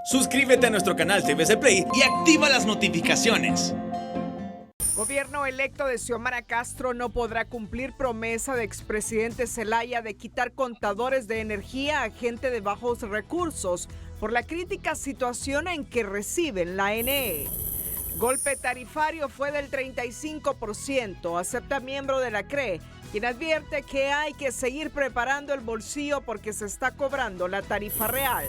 Suscríbete a nuestro canal TVC Play y activa las notificaciones. Gobierno electo de Xiomara Castro no podrá cumplir promesa de expresidente Zelaya de quitar contadores de energía a gente de bajos recursos por la crítica situación en que reciben la NE. Golpe tarifario fue del 35%, acepta miembro de la CRE, quien advierte que hay que seguir preparando el bolsillo porque se está cobrando la tarifa real.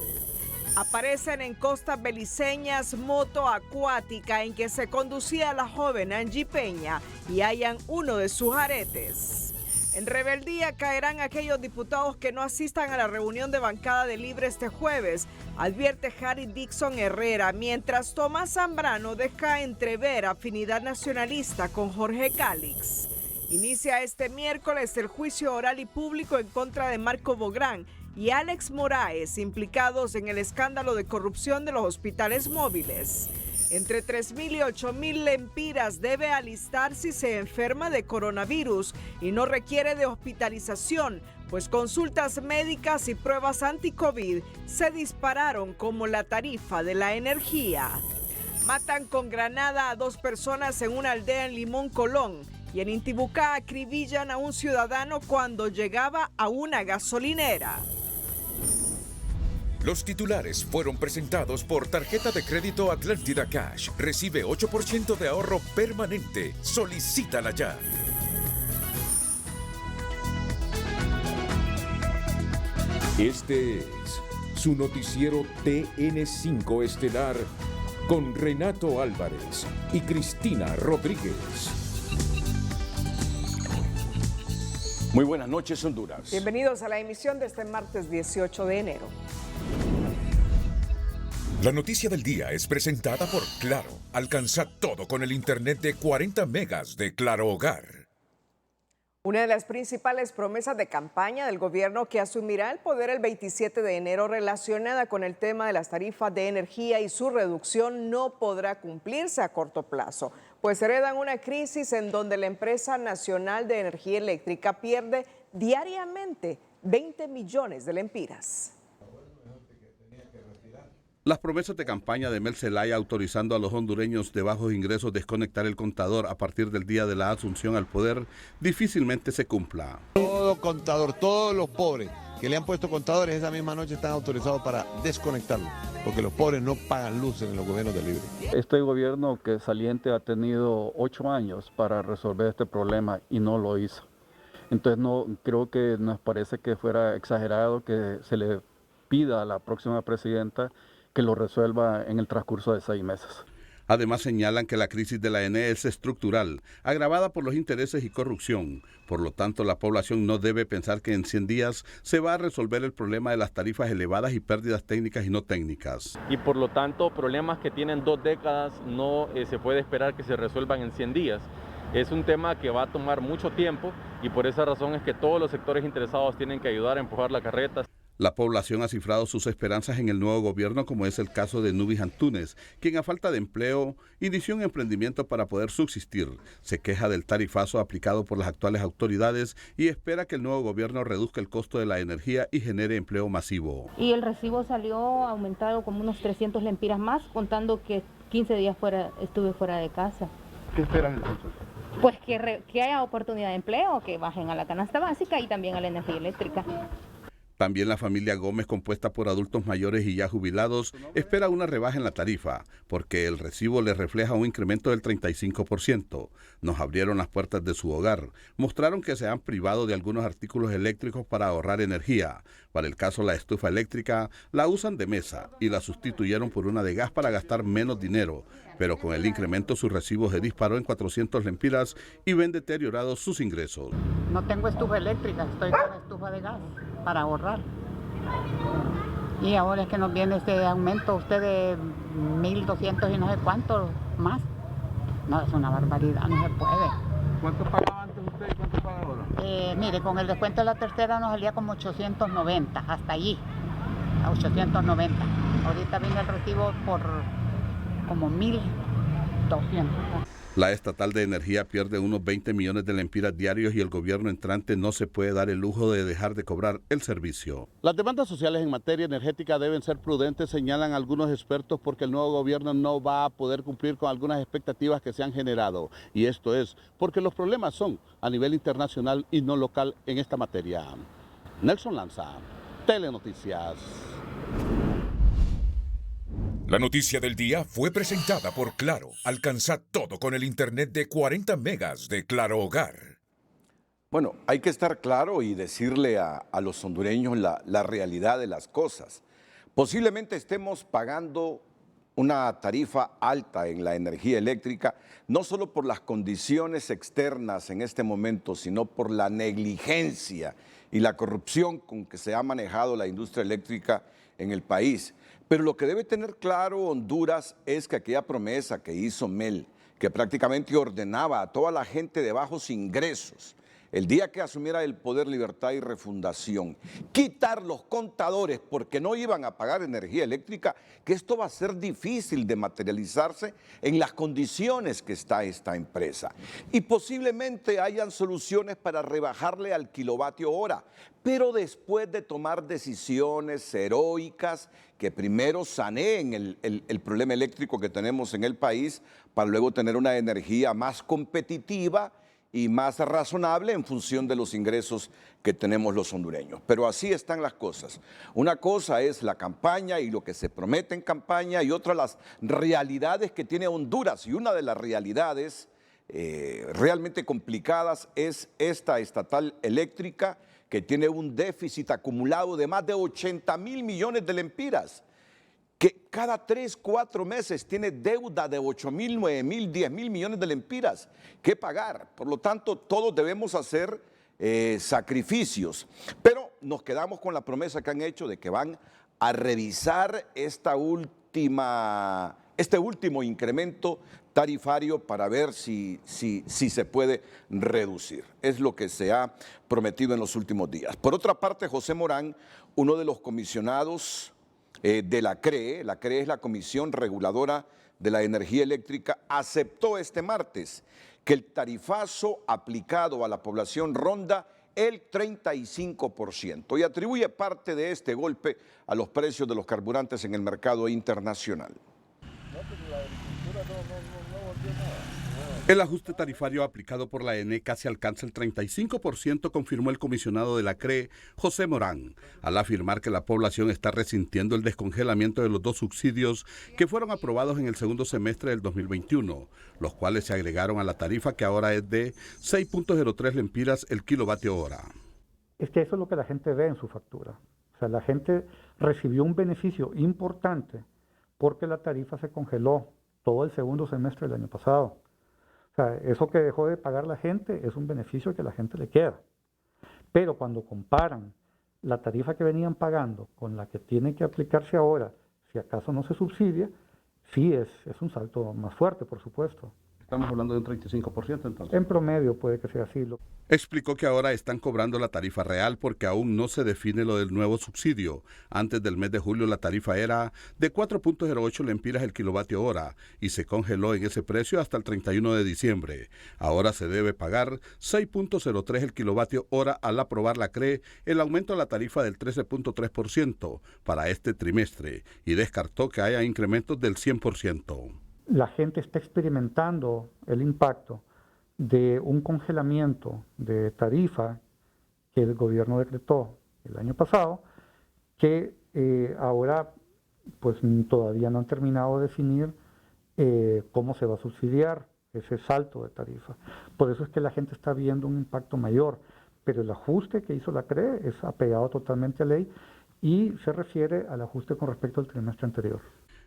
Aparecen en costas beliceñas moto acuática en que se conducía la joven Angie Peña y hallan uno de sus aretes. En rebeldía caerán aquellos diputados que no asistan a la reunión de bancada de Libre este jueves, advierte Harry Dixon Herrera, mientras Tomás Zambrano deja entrever afinidad nacionalista con Jorge Cálix. Inicia este miércoles el juicio oral y público en contra de Marco Bográn y Alex Moraes, implicados en el escándalo de corrupción de los hospitales móviles. Entre 3,000 y 8,000 lempiras debe alistar si se enferma de coronavirus y no requiere de hospitalización, pues consultas médicas y pruebas anti-COVID se dispararon como la tarifa de la energía. Matan con granada a 2 personas en una aldea en Limón, Colón. Y en Intibucá acribillan a un ciudadano cuando llegaba a una gasolinera. Los titulares fueron presentados por Tarjeta de Crédito Atlántida Cash. Recibe 8% de ahorro permanente. Solicítala ya. Este es su noticiero TN5 Estelar con Renato Álvarez y Cristina Rodríguez. Muy buenas noches, Honduras. Bienvenidos a la emisión de este martes 18 de enero. La noticia del día es presentada por Claro. Alcanza todo con el internet de 40 megas de Claro Hogar. Una de las principales promesas de campaña del gobierno que asumirá el poder el 27 de enero relacionada con el tema de las tarifas de energía y su reducción no podrá cumplirse a corto plazo, pues heredan una crisis en donde la empresa nacional de energía eléctrica pierde diariamente 20 millones de lempiras. Las promesas de campaña de Mel Zelaya autorizando a los hondureños de bajos ingresos desconectar el contador a partir del día de la asunción al poder difícilmente se cumpla. Todo contador, todos los pobres que le han puesto contadores esa misma noche están autorizados para desconectarlo, porque los pobres no pagan luz en los gobiernos de Libre. Este gobierno que saliente ha tenido 8 años para resolver este problema y no lo hizo. Entonces no creo que nos parece que fuera exagerado que se le pida a la próxima presidenta que lo resuelva en el transcurso de 6 meses. Además señalan que la crisis de la ENE es estructural, agravada por los intereses y corrupción. Por lo tanto, la población no debe pensar que en 100 días se va a resolver el problema de las tarifas elevadas y pérdidas técnicas y no técnicas. Y por lo tanto, problemas que tienen 2 décadas no se puede esperar que se resuelvan en 100 días. Es un tema que va a tomar mucho tiempo y por esa razón es que todos los sectores interesados tienen que ayudar a empujar la carreta. La población ha cifrado sus esperanzas en el nuevo gobierno, como es el caso de Nubis Antunes, quien a falta de empleo inició un emprendimiento para poder subsistir. Se queja del tarifazo aplicado por las actuales autoridades y espera que el nuevo gobierno reduzca el costo de la energía y genere empleo masivo. Y el recibo salió aumentado como unos 300 lempiras más, contando que 15 días estuve fuera de casa. ¿Qué esperan entonces? Pues que haya oportunidad de empleo, que bajen a la canasta básica y también a la energía eléctrica. También la familia Gómez, compuesta por adultos mayores y ya jubilados, espera una rebaja en la tarifa, porque el recibo les refleja un incremento del 35%. Nos abrieron las puertas de su hogar, mostraron que se han privado de algunos artículos eléctricos para ahorrar energía. Para el caso la estufa eléctrica, la usan de mesa y la sustituyeron por una de gas para gastar menos dinero. Pero con el incremento su recibo se disparó en 400 lempiras y ven deteriorados sus ingresos. No tengo estufa eléctrica, estoy con estufa de gas para ahorrar. Y ahora es que nos viene este aumento usted de 1.200 y no sé cuánto más. No, es una barbaridad, no se puede. ¿Cuánto pagaba antes usted y cuánto paga ahora? Mire, con el descuento de la tercera nos salía como 890, hasta allí, a 890. Ahorita viene el recibo por como 1.200. La estatal de energía pierde unos 20 millones de lempiras diarios y el gobierno entrante no se puede dar el lujo de dejar de cobrar el servicio. Las demandas sociales en materia energética deben ser prudentes, señalan algunos expertos, porque el nuevo gobierno no va a poder cumplir con algunas expectativas que se han generado. Y esto es porque los problemas son a nivel internacional y no local en esta materia. Nelson Lanza, Telenoticias. La noticia del día fue presentada por Claro. Alcanza todo con el internet de 40 megas de Claro Hogar. Bueno, hay que estar claro y decirle a los hondureños la realidad de las cosas. Posiblemente estemos pagando una tarifa alta en la energía eléctrica, no solo por las condiciones externas en este momento, sino por la negligencia y la corrupción con que se ha manejado la industria eléctrica en el país. Pero lo que debe tener claro Honduras es que aquella promesa que hizo Mel, que prácticamente ordenaba a toda la gente de bajos ingresos, el día que asumiera el poder, Libertad y Refundación, quitar los contadores porque no iban a pagar energía eléctrica, que esto va a ser difícil de materializarse en las condiciones que está esta empresa. Y posiblemente hayan soluciones para rebajarle al kilovatio hora, pero después de tomar decisiones heroicas que primero saneen el problema eléctrico que tenemos en el país, para luego tener una energía más competitiva y más razonable en función de los ingresos que tenemos los hondureños. Pero así están las cosas. Una cosa es la campaña y lo que se promete en campaña, y otra las realidades que tiene Honduras. Y una de las realidades realmente complicadas es esta estatal eléctrica, que tiene un déficit acumulado de más de 80,000 millones de lempiras, que cada 3, 4 meses tiene deuda de 8,000, 9,000, 10,000 millones de lempiras que pagar. Por lo tanto, todos debemos hacer sacrificios. Pero nos quedamos con la promesa que han hecho de que van a revisar este último incremento tarifario para ver si se puede reducir. Es lo que se ha prometido en los últimos días. Por otra parte, José Morán, uno de los comisionados de la CRE es la Comisión Reguladora de la Energía Eléctrica, aceptó este martes que el tarifazo aplicado a la población ronda el 35% y atribuye parte de este golpe a los precios de los carburantes en el mercado internacional. El ajuste tarifario aplicado por la ENE casi alcanza el 35%, confirmó el comisionado de la CRE, José Morán, al afirmar que la población está resintiendo el descongelamiento de los 2 subsidios que fueron aprobados en el segundo semestre del 2021, los cuales se agregaron a la tarifa, que ahora es de 6.03 lempiras el kilovatio hora. Es que eso es lo que la gente ve en su factura. O sea, la gente recibió un beneficio importante porque la tarifa se congeló todo el segundo semestre del año pasado. O sea, eso que dejó de pagar la gente es un beneficio que a la gente le queda. Pero cuando comparan la tarifa que venían pagando con la que tiene que aplicarse ahora, si acaso no se subsidia, sí es un salto más fuerte, por supuesto. Estamos hablando de un 35% entonces. En promedio puede que sea así. Explicó que ahora están cobrando la tarifa real porque aún no se define lo del nuevo subsidio. Antes del mes de julio la tarifa era de 4.08 lempiras el kilovatio hora y se congeló en ese precio hasta el 31 de diciembre. Ahora se debe pagar 6.03 el kilovatio hora al aprobar la CRE el aumento a la tarifa del 13.3% para este trimestre, y descartó que haya incrementos del 100%. La gente está experimentando el impacto de un congelamiento de tarifa que el gobierno decretó el año pasado, que ahora pues todavía no han terminado de definir cómo se va a subsidiar ese salto de tarifa. Por eso es que la gente está viendo un impacto mayor, pero el ajuste que hizo la CRE es apegado totalmente a ley y se refiere al ajuste con respecto al trimestre anterior.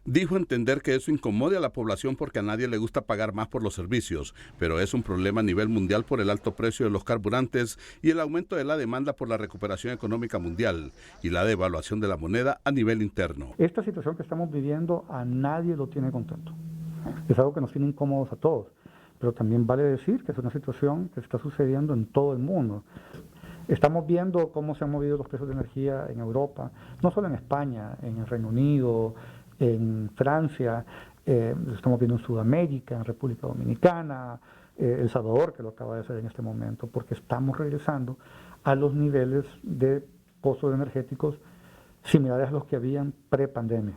Dijo entender que eso incomode a la población porque a nadie le gusta pagar más por los servicios, pero es un problema a nivel mundial por el alto precio de los carburantes y el aumento de la demanda por la recuperación económica mundial y la devaluación de la moneda a nivel interno. Esta situación que estamos viviendo a nadie lo tiene contento. Es algo que nos tiene incómodos a todos, pero también vale decir que es una situación que está sucediendo en todo el mundo. Estamos viendo cómo se han movido los precios de energía en Europa, no solo en España, en el Reino Unido, en Francia, Lo estamos viendo en Sudamérica, en República Dominicana, El Salvador, que lo acaba de hacer en este momento, porque estamos regresando a los niveles de costos energéticos similares a los que habían pre-pandemia.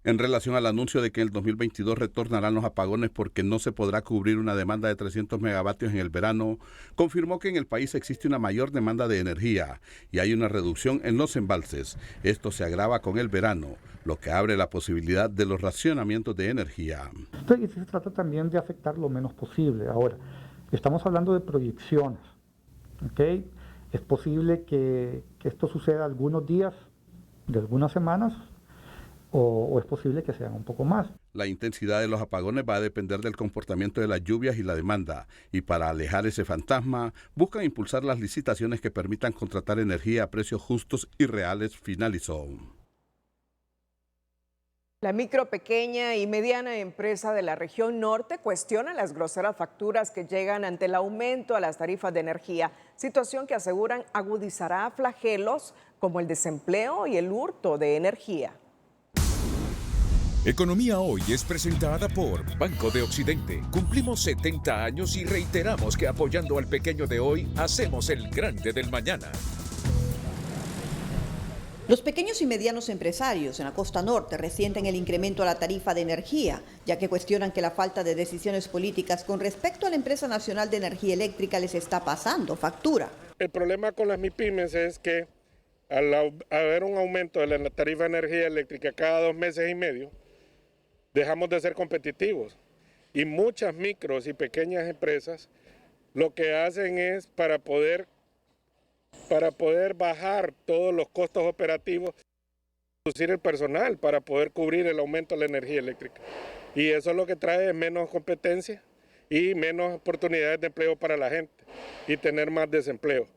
En relación al anuncio de que en el 2022 retornarán los apagones porque no se podrá cubrir una demanda de 300 megavatios en el verano, confirmó que en el país existe una mayor demanda de energía y hay una reducción en los embalses. Esto se agrava con el verano, lo que abre la posibilidad de los racionamientos de energía. Entonces, se trata también de afectar lo menos posible. Ahora, estamos hablando de proyecciones, ¿ok? Es posible que esto suceda algunos días, de algunas semanas, o es posible que sean un poco más. La intensidad de los apagones va a depender del comportamiento de las lluvias y la demanda, y para alejar ese fantasma, buscan impulsar las licitaciones que permitan contratar energía a precios justos y reales, finalizó. La micro, pequeña y mediana empresa de la región norte cuestiona las groseras facturas que llegan ante el aumento a las tarifas de energía, situación que aseguran agudizará flagelos como el desempleo y el hurto de energía. Economía Hoy es presentada por Banco de Occidente. Cumplimos 70 años y reiteramos que apoyando al pequeño de hoy, hacemos el grande del mañana. Los pequeños y medianos empresarios en la costa norte resienten el incremento a la tarifa de energía, ya que cuestionan que la falta de decisiones políticas con respecto a la empresa nacional de energía eléctrica les está pasando factura. El problema con las MIPYMES es que al haber un aumento de la tarifa de energía eléctrica cada 2 meses y medio, dejamos de ser competitivos. Y muchas micros y pequeñas empresas lo que hacen es para poder bajar todos los costos operativos, reducir el personal para poder cubrir el aumento de la energía eléctrica. Y eso es lo que trae menos competencia y menos oportunidades de empleo para la gente y tener más desempleo.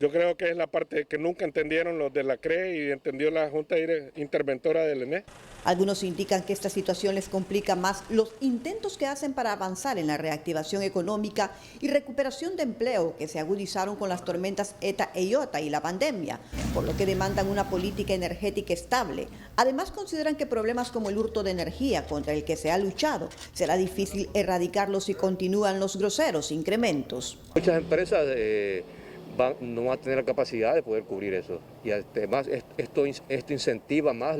Yo creo que es la parte que nunca entendieron los de la CRE y entendió la Junta Interventora del ENE. Algunos indican que esta situación les complica más los intentos que hacen para avanzar en la reactivación económica y recuperación de empleo que se agudizaron con las tormentas ETA e IOTA y la pandemia, por lo que demandan una política energética estable. Además, consideran que problemas como el hurto de energía contra el que se ha luchado será difícil erradicarlos si continúan los groseros incrementos. Muchas empresas no van a tener la capacidad de poder cubrir eso. Y además esto incentiva más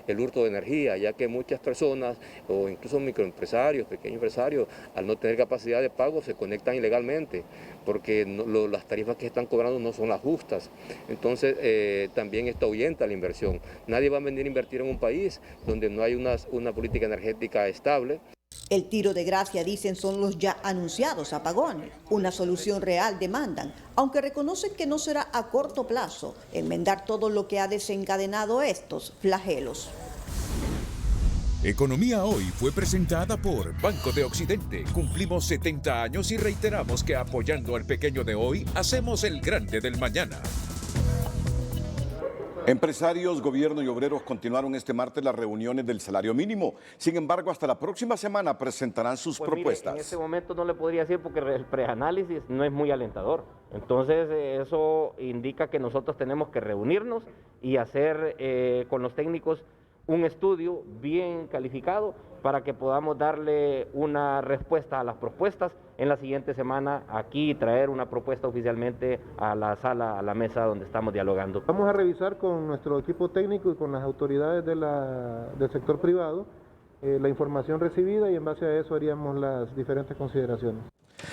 el hurto de energía, ya que muchas personas, o incluso microempresarios, pequeños empresarios, al no tener capacidad de pago se conectan ilegalmente, porque las tarifas que están cobrando no son las justas. Entonces también esto ahuyenta la inversión. Nadie va a venir a invertir en un país donde no hay una política energética estable. El tiro de gracia, dicen, son los ya anunciados apagones. Una solución real demandan, aunque reconocen que no será a corto plazo enmendar todo lo que ha desencadenado estos flagelos. Economía Hoy fue presentada por Banco de Occidente. Cumplimos 70 años y reiteramos que apoyando al pequeño de hoy, hacemos el grande del mañana. Empresarios, gobierno y obreros continuaron este martes las reuniones del salario mínimo. Sin embargo, hasta la próxima semana presentarán sus propuestas. Mire, en este momento no le podría decir porque el preanálisis no es muy alentador. Entonces, eso indica que nosotros tenemos que reunirnos y hacer con los técnicos un estudio bien calificado para que podamos darle una respuesta a las propuestas en la siguiente semana aquí y traer una propuesta oficialmente a la sala, a la mesa donde estamos dialogando. Vamos a revisar con nuestro equipo técnico y con las autoridades del sector privado la información recibida y en base a eso haríamos las diferentes consideraciones.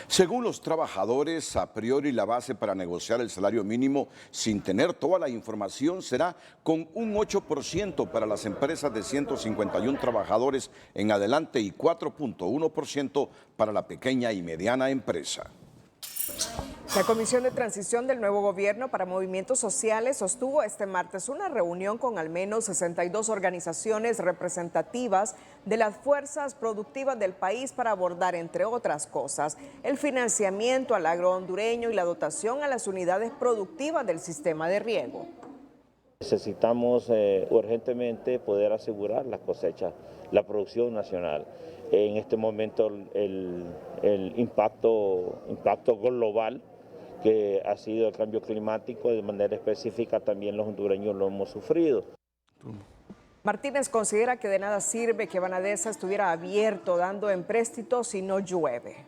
Según los trabajadores, a priori la base para negociar el salario mínimo sin tener toda la información será con un 8% para las empresas de 151 trabajadores en adelante y 4.1% para la pequeña y mediana empresa. La Comisión de Transición del nuevo gobierno para Movimientos Sociales sostuvo este martes una reunión con al menos 62 organizaciones representativas de las fuerzas productivas del país para abordar, entre otras cosas, el financiamiento al agro hondureño y la dotación a las unidades productivas del sistema de riego. Necesitamos urgentemente poder asegurar las cosechas, la producción nacional. En este momento el impacto global que ha sido el cambio climático, de manera específica también los hondureños lo hemos sufrido. Martínez considera que de nada sirve que Banadesa estuviera abierto dando empréstitos si no llueve.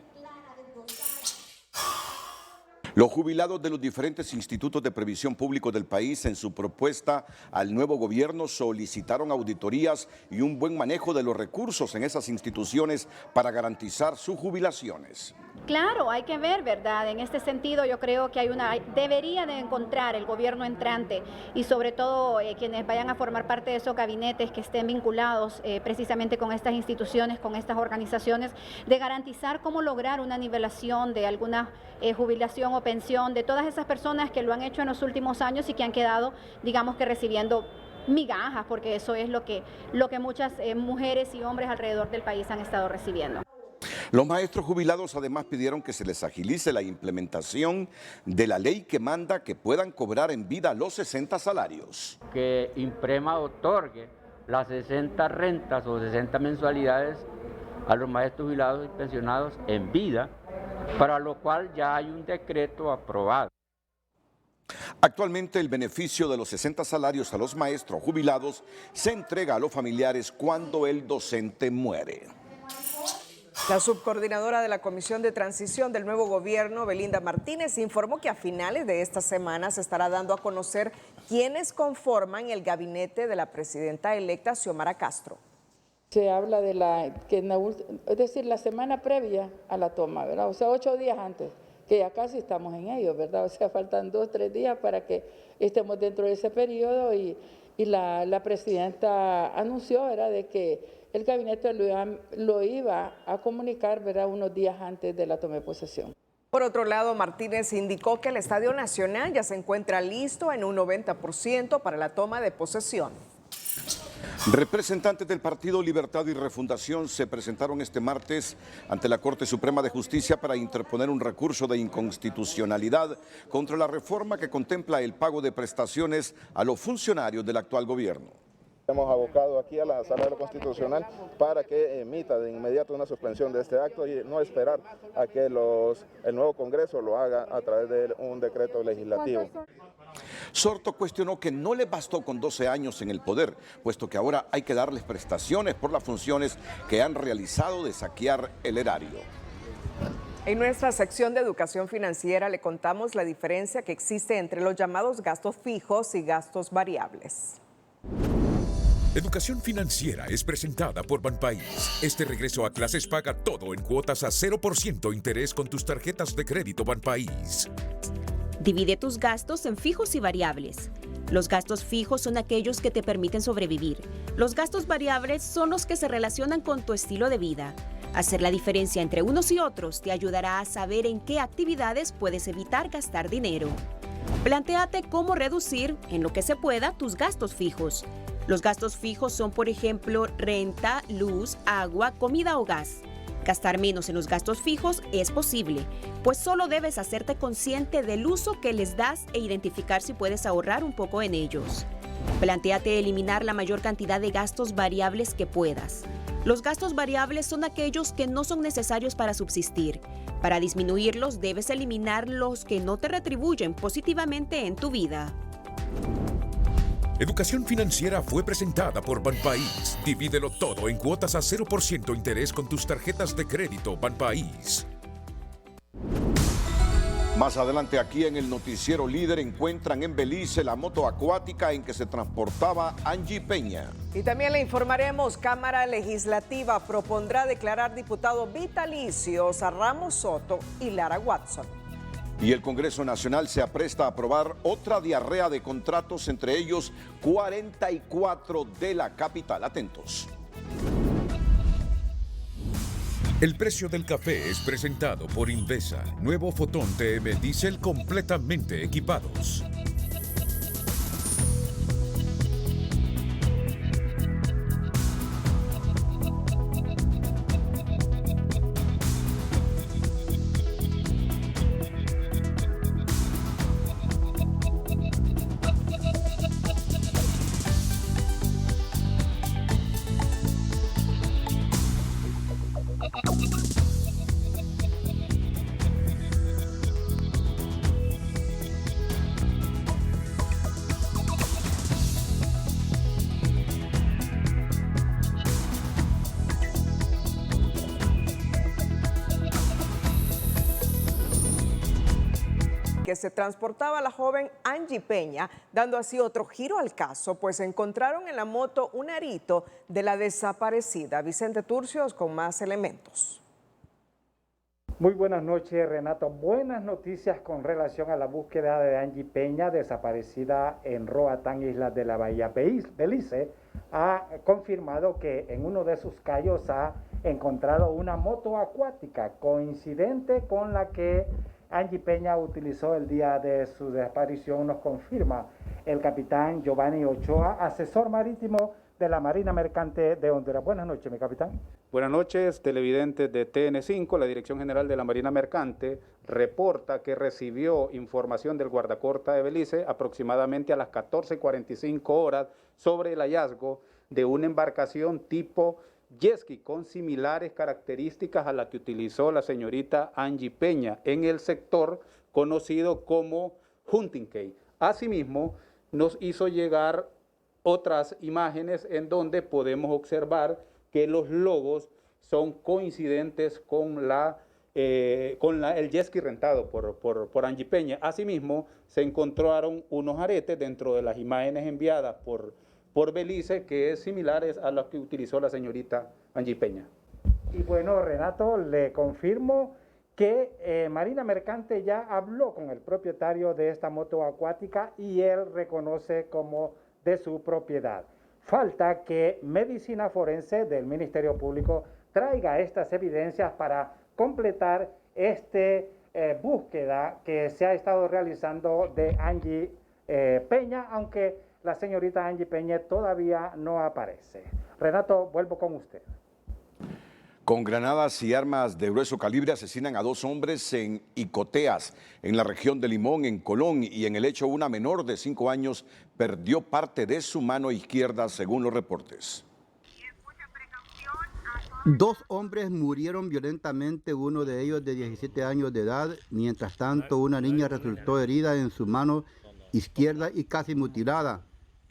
Los jubilados de los diferentes institutos de previsión públicos del país en su propuesta al nuevo gobierno solicitaron auditorías y un buen manejo de los recursos en esas instituciones para garantizar sus jubilaciones. Claro, hay que ver, ¿verdad? En este sentido yo creo que debería de encontrar el gobierno entrante y sobre todo quienes vayan a formar parte de esos gabinetes que estén vinculados precisamente con estas instituciones, con estas organizaciones, de garantizar cómo lograr una nivelación de alguna jubilación o pensión de todas esas personas que lo han hecho en los últimos años y que han quedado, digamos que recibiendo migajas, porque eso es lo que muchas mujeres y hombres alrededor del país han estado recibiendo. Los maestros jubilados además pidieron que se les agilice la implementación de la ley que manda que puedan cobrar en vida los 60 salarios. Que Imprema otorgue las 60 rentas o 60 mensualidades a los maestros jubilados y pensionados en vida, para lo cual ya hay un decreto aprobado. Actualmente el beneficio de los 60 salarios a los maestros jubilados se entrega a los familiares cuando el docente muere. La subcoordinadora de la Comisión de Transición del nuevo gobierno, Belinda Martínez, informó que a finales de esta semana se estará dando a conocer quiénes conforman el gabinete de la presidenta electa, Xiomara Castro. Se habla de la semana previa a la toma, ¿verdad? O sea, 8 días antes, que ya casi estamos en ello, ¿verdad? O sea, faltan 2 o 3 días para que estemos dentro de ese periodo y la presidenta anunció, ¿verdad?, de que el gabinete lo iba a comunicar, ¿verdad?, unos días antes de la toma de posesión. Por otro lado, Martínez indicó que el Estadio Nacional ya se encuentra listo en un 90% para la toma de posesión. Representantes del Partido Libertad y Refundación se presentaron este martes ante la Corte Suprema de Justicia para interponer un recurso de inconstitucionalidad contra la reforma que contempla el pago de prestaciones a los funcionarios del actual gobierno. Hemos abocado aquí a la Sala de lo Constitucional para que emita de inmediato una suspensión de este acto y no esperar a que el nuevo Congreso lo haga a través de un decreto legislativo. Sorto cuestionó que no le bastó con 12 años en el poder, puesto que ahora hay que darles prestaciones por las funciones que han realizado de saquear el erario. En nuestra sección de educación financiera le contamos la diferencia que existe entre los llamados gastos fijos y gastos variables. Educación Financiera es presentada por Banpaís. Este regreso a clases paga todo en cuotas a 0% interés con tus tarjetas de crédito Banpaís. Divide tus gastos en fijos y variables. Los gastos fijos son aquellos que te permiten sobrevivir. Los gastos variables son los que se relacionan con tu estilo de vida. Hacer la diferencia entre unos y otros te ayudará a saber en qué actividades puedes evitar gastar dinero. Plantéate cómo reducir, en lo que se pueda, tus gastos fijos. Los gastos fijos son, por ejemplo, renta, luz, agua, comida o gas. Gastar menos en los gastos fijos es posible, pues solo debes hacerte consciente del uso que les das e identificar si puedes ahorrar un poco en ellos. Plantéate eliminar la mayor cantidad de gastos variables que puedas. Los gastos variables son aquellos que no son necesarios para subsistir. Para disminuirlos, debes eliminar los que no te retribuyen positivamente en tu vida. Educación Financiera fue presentada por Banpaís. Divídelo todo en cuotas a 0% interés con tus tarjetas de crédito Banpaís. Más adelante aquí en el noticiero líder encuentran en Belice la moto acuática en que se transportaba Angie Peña. Y también le informaremos, Cámara Legislativa propondrá declarar diputados vitalicios a Ramos Soto y Lara Watson. Y el Congreso Nacional se apresta a aprobar otra diarrea de contratos, entre ellos 44 de la capital. Atentos. El precio del café es presentado por Invesa. Nuevo Fotón TM Diesel completamente equipados. que se transportaba la joven Angie Peña, dando así otro giro al caso, pues encontraron en la moto un arito de la desaparecida. Vicente Turcios con más elementos. Muy buenas noches, Renato. Buenas noticias con relación a la búsqueda de Angie Peña, desaparecida en Roatán, Islas de la Bahía. Belice ha confirmado que en uno de sus cayos ha encontrado una moto acuática coincidente con la que Angie Peña utilizó el día de su desaparición, nos confirma el capitán Giovanni Ochoa, asesor marítimo de la Marina Mercante de Honduras. Buenas noches, mi capitán. Buenas noches, televidentes de TN5. La Dirección General de la Marina Mercante reporta que recibió información del guardacosta de Belice aproximadamente a las 14:45 horas sobre el hallazgo de una embarcación tipo jet ski con similares características a la que utilizó la señorita Angie Peña en el sector conocido como Hunting Cay. Asimismo, nos hizo llegar otras imágenes en donde podemos observar que los logos son coincidentes con el jet ski rentado por Angie Peña. Asimismo, se encontraron unos aretes dentro de las imágenes enviadas por Belice que es similares a los que utilizó la señorita Angie Peña. Y bueno, Renato, le confirmo que Marina Mercante ya habló con el propietario de esta moto acuática y él reconoce como de su propiedad. Falta que Medicina Forense del Ministerio Público traiga estas evidencias para completar búsqueda que se ha estado realizando de Angie Peña, aunque la señorita Angie Peña todavía no aparece. Renato, vuelvo con usted. Con granadas y armas de grueso calibre asesinan a 2 hombres en Icoteas, en la región de Limón, en Colón, y en el hecho una menor de 5 años perdió parte de su mano izquierda, según los reportes. 2 hombres murieron violentamente, uno de ellos de 17 años de edad. Mientras tanto, una niña resultó herida en su mano izquierda y casi mutilada,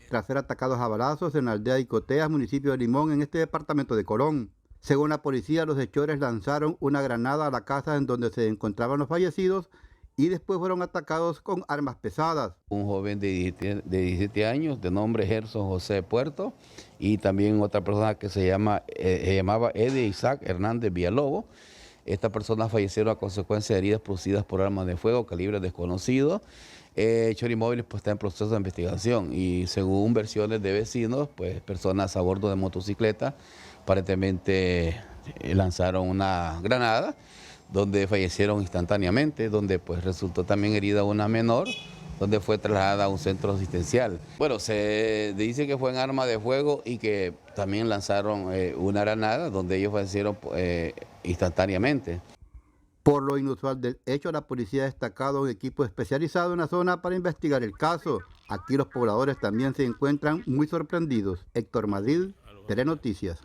tras ser atacados a balazos en la aldea de Icoteas, municipio de Limón, en este departamento de Colón. Según la policía, los hechores lanzaron una granada a la casa en donde se encontraban los fallecidos y después fueron atacados con armas pesadas. Un joven de 17 años, de nombre Gerson José Puerto, y también otra persona que se llamaba Eddie Isaac Hernández Villalobos. Estas personas fallecieron a consecuencia de heridas producidas por armas de fuego, calibre desconocido. Chorimóviles pues está en proceso de investigación y según versiones de vecinos, pues personas a bordo de motocicleta aparentemente lanzaron una granada donde fallecieron instantáneamente, donde pues resultó también herida una menor, donde fue trasladada a un centro asistencial. Bueno, se dice que fue en arma de fuego y que también lanzaron una granada donde ellos fallecieron instantáneamente. Por lo inusual del hecho, la policía ha destacado un equipo especializado en la zona para investigar el caso. Aquí los pobladores también se encuentran muy sorprendidos. Héctor Madrid, Telenoticias.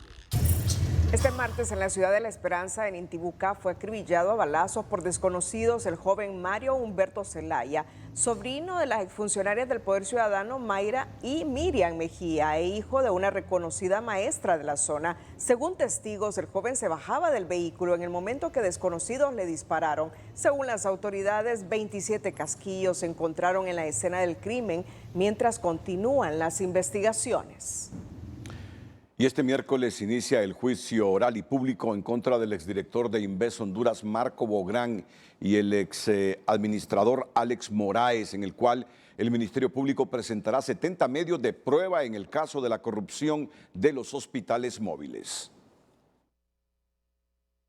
Este martes en la ciudad de La Esperanza, en Intibucá, fue acribillado a balazos por desconocidos el joven Mario Humberto Zelaya, sobrino de las exfuncionarias del Poder Ciudadano Mayra y Miriam Mejía e hijo de una reconocida maestra de la zona. Según testigos, el joven se bajaba del vehículo en el momento que desconocidos le dispararon. Según las autoridades, 27 casquillos se encontraron en la escena del crimen mientras continúan las investigaciones. Y este miércoles inicia el juicio oral y público en contra del exdirector de Inves Honduras, Marco Bográn, y el exadministrador Alex Moraes, en el cual el Ministerio Público presentará 70 medios de prueba en el caso de la corrupción de los hospitales móviles.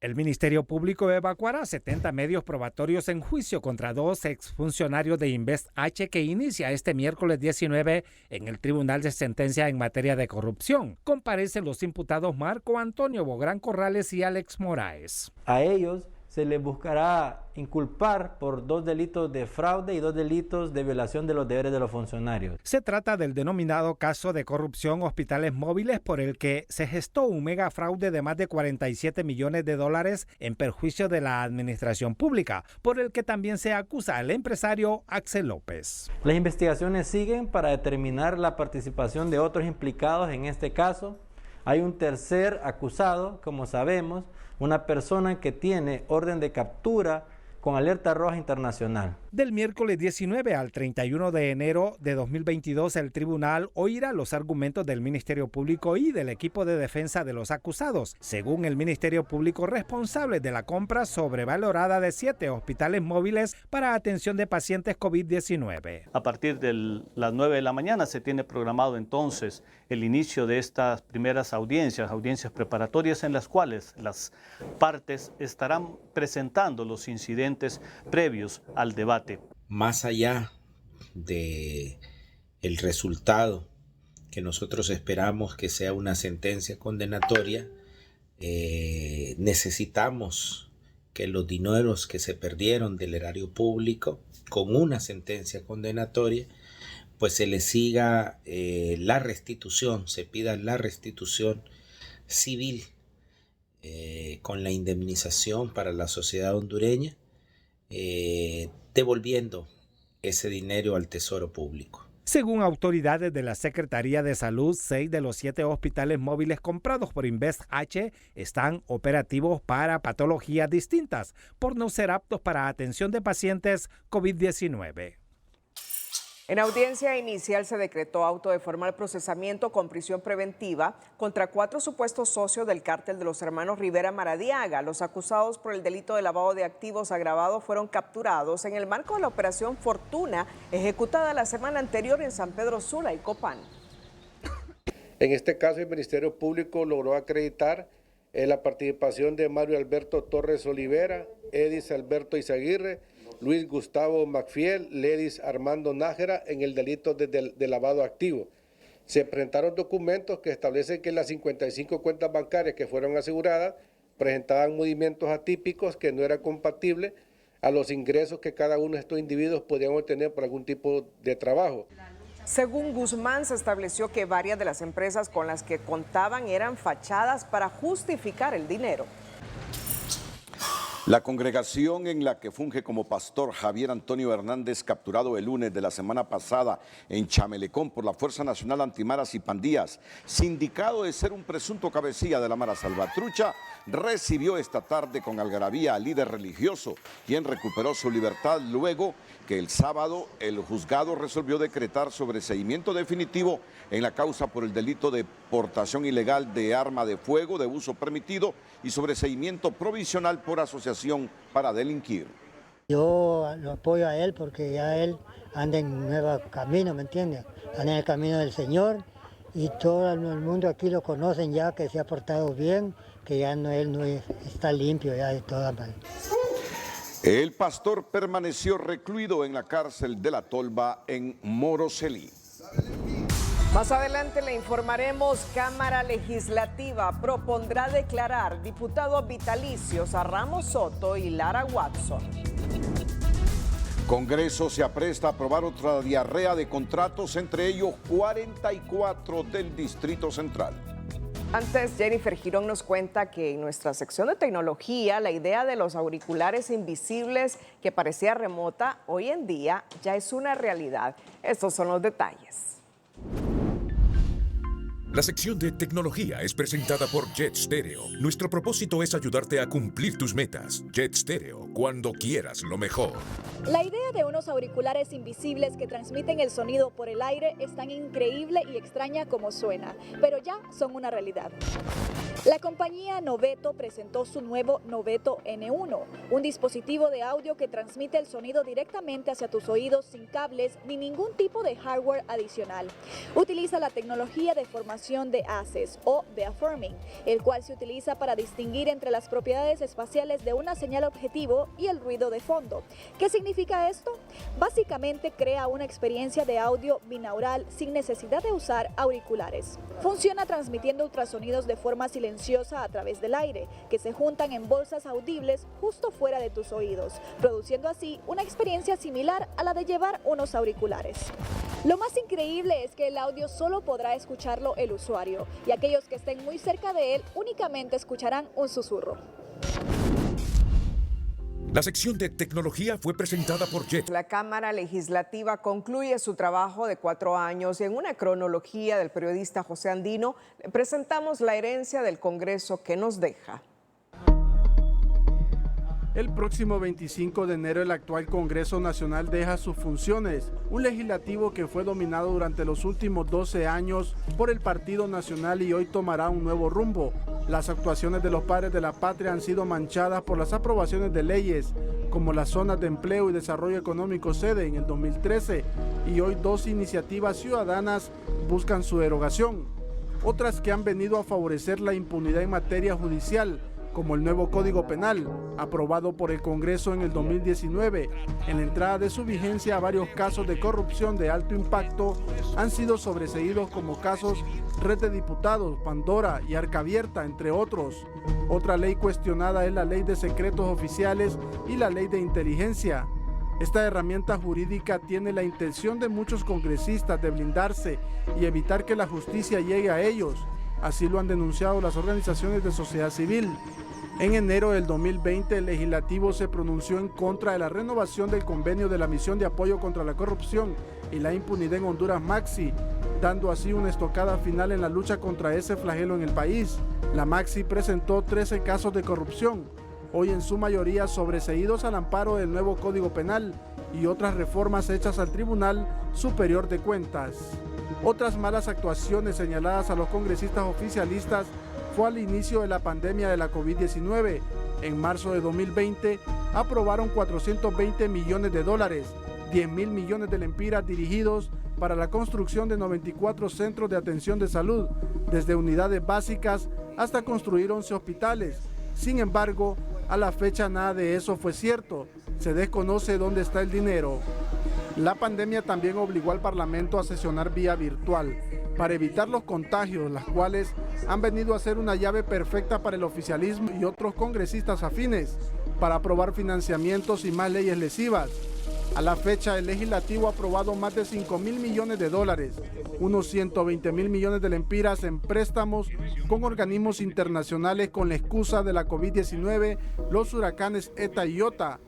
El Ministerio Público evacuará 70 medios probatorios en juicio contra 2 exfuncionarios de Invest H que inicia este miércoles 19 en el Tribunal de Sentencia en materia de corrupción. Comparecen los imputados Marco Antonio Bográn Corrales y Alex Moraes. A ellos se les buscará inculpar por 2 delitos de fraude y 2 delitos de violación de los deberes de los funcionarios. Se trata del denominado caso de corrupción hospitales móviles, por el que se gestó un mega fraude de más de 47 millones de dólares en perjuicio de la administración pública, por el que también se acusa al empresario Axel López. Las investigaciones siguen para determinar la participación de otros implicados en este caso. Hay un tercer acusado, como sabemos, una persona que tiene orden de captura con alerta roja internacional. Del miércoles 19 al 31 de enero de 2022, el tribunal oirá los argumentos del Ministerio Público y del equipo de defensa de los acusados, según el Ministerio Público, responsable de la compra sobrevalorada de 7 hospitales móviles para atención de pacientes COVID-19. A partir de las 9 de la mañana se tiene programado entonces el inicio de estas primeras audiencias preparatorias en las cuales las partes estarán presentando los incidentes previos al debate. Más allá de el resultado que nosotros esperamos que sea una sentencia condenatoria, necesitamos que los dineros que se perdieron del erario público con una sentencia condenatoria, pues se les siga la restitución, se pida la restitución civil con la indemnización para la sociedad hondureña, devolviendo ese dinero al tesoro público. Según autoridades de la Secretaría de Salud, 6 de los 7 hospitales móviles comprados por Invest H están operativos para patologías distintas, por no ser aptos para atención de pacientes COVID-19. En audiencia inicial se decretó auto de formal procesamiento con prisión preventiva contra 4 supuestos socios del cártel de los hermanos Rivera Maradiaga. Los acusados por el delito de lavado de activos agravado fueron capturados en el marco de la operación Fortuna, ejecutada la semana anterior en San Pedro Sula y Copán. En este caso, el Ministerio Público logró acreditar la participación de Mario Alberto Torres Olivera, Edis Alberto Izaguirre, Luis Gustavo Macfiel, Ledis Armando Nájera en el delito de lavado activo. Se presentaron documentos que establecen que las 55 cuentas bancarias que fueron aseguradas presentaban movimientos atípicos que no eran compatibles a los ingresos que cada uno de estos individuos podían obtener por algún tipo de trabajo. Según Guzmán, se estableció que varias de las empresas con las que contaban eran fachadas para justificar el dinero. La congregación en la que funge como pastor Javier Antonio Hernández, capturado el lunes de la semana pasada en Chamelecón por la Fuerza Nacional Antimaras y Pandillas, sindicado de ser un presunto cabecilla de la Mara Salvatrucha, recibió esta tarde con algarabía al líder religioso, quien recuperó su libertad luego que el sábado el juzgado resolvió decretar sobreseimiento definitivo en la causa por el delito de portación ilegal de arma de fuego de uso permitido y sobreseimiento provisional por asociación para delinquir. Yo lo apoyo a él porque ya él anda en un nuevo camino, ¿me entiendes? Anda en el camino del Señor y todo el mundo aquí lo conocen ya, que se ha portado bien, que ya él no está limpio ya de todas maneras. El pastor permaneció recluido en la cárcel de La Tolva en Moroselí. Más adelante le informaremos, Cámara Legislativa propondrá declarar diputados vitalicios a Ramos Soto y Lara Watson. Congreso se apresta a aprobar otra diarrea de contratos, entre ellos 44 del Distrito Central. Antes, Jennifer Girón nos cuenta que en nuestra sección de tecnología, la idea de los auriculares invisibles que parecía remota, hoy en día ya es una realidad. Estos son los detalles. La sección de tecnología es presentada por Jet Stereo. Nuestro propósito es ayudarte a cumplir tus metas. Jet Stereo, cuando quieras lo mejor. La idea de unos auriculares invisibles que transmiten el sonido por el aire es tan increíble y extraña como suena, pero ya son una realidad. La compañía Noveto presentó su nuevo Noveto N1, un dispositivo de audio que transmite el sonido directamente hacia tus oídos sin cables ni ningún tipo de hardware adicional. Utiliza la tecnología de formación de haces o de affirming, el cual se utiliza para distinguir entre las propiedades espaciales de una señal objetivo y el ruido de fondo. ¿Qué significa esto? Básicamente crea una experiencia de audio binaural sin necesidad de usar auriculares. Funciona transmitiendo ultrasonidos de forma silenciosa a través del aire, que se juntan en bolsas audibles justo fuera de tus oídos, produciendo así una experiencia similar a la de llevar unos auriculares. Lo más increíble es que el audio solo podrá escucharlo el usuario, y aquellos que estén muy cerca de él únicamente escucharán un susurro. La sección de tecnología fue presentada por Jet. La Cámara Legislativa concluye su trabajo de 4 años y en una cronología del periodista José Andino le presentamos la herencia del Congreso que nos deja. El próximo 25 de enero el actual Congreso Nacional deja sus funciones, un legislativo que fue dominado durante los últimos 12 años por el Partido Nacional y hoy tomará un nuevo rumbo. Las actuaciones de los padres de la patria han sido manchadas por las aprobaciones de leyes, como las zonas de empleo y desarrollo económico sede en el 2013, y hoy 2 iniciativas ciudadanas buscan su derogación. Otras que han venido a favorecer la impunidad en materia judicial, como el nuevo Código Penal, aprobado por el Congreso en el 2019. En la entrada de su vigencia, varios casos de corrupción de alto impacto han sido sobreseídos como casos Red de Diputados, Pandora y Arca Abierta, entre otros. Otra ley cuestionada es la Ley de Secretos Oficiales y la Ley de Inteligencia. Esta herramienta jurídica tiene la intención de muchos congresistas de blindarse y evitar que la justicia llegue a ellos. Así lo han denunciado las organizaciones de sociedad civil. En enero del 2020, el legislativo se pronunció en contra de la renovación del convenio de la Misión de Apoyo contra la Corrupción y la Impunidad en Honduras, MAXI, dando así una estocada final en la lucha contra ese flagelo en el país. La MAXI presentó 13 casos de corrupción, hoy en su mayoría sobreseídos al amparo del nuevo Código Penal y otras reformas hechas al Tribunal Superior de Cuentas. Otras malas actuaciones señaladas a los congresistas oficialistas fue al inicio de la pandemia de la COVID-19. En marzo de 2020 aprobaron 420 millones de dólares, 10.000 millones de lempiras dirigidos para la construcción de 94 centros de atención de salud, desde unidades básicas hasta construir 11 hospitales. Sin embargo, a la fecha nada de eso fue cierto. Se desconoce dónde está el dinero. La pandemia también obligó al Parlamento a sesionar vía virtual para evitar los contagios, las cuales han venido a ser una llave perfecta para el oficialismo y otros congresistas afines para aprobar financiamientos y más leyes lesivas. A la fecha, el legislativo ha aprobado más de 5.000 millones de dólares, unos 120.000 millones de lempiras en préstamos con organismos internacionales con la excusa de la COVID-19, los huracanes ETA y IOTA.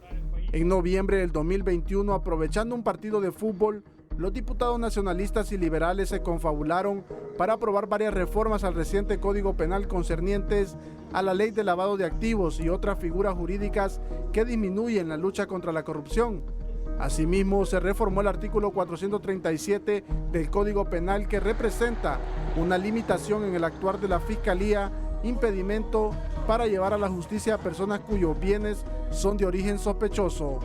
En noviembre del 2021, aprovechando un partido de fútbol, los diputados nacionalistas y liberales se confabularon para aprobar varias reformas al reciente Código Penal concernientes a la Ley de Lavado de Activos y otras figuras jurídicas que disminuyen la lucha contra la corrupción. Asimismo, se reformó el artículo 437 del Código Penal que representa una limitación en el actuar de la Fiscalía, impedimento para llevar a la justicia a personas cuyos bienes son de origen sospechoso.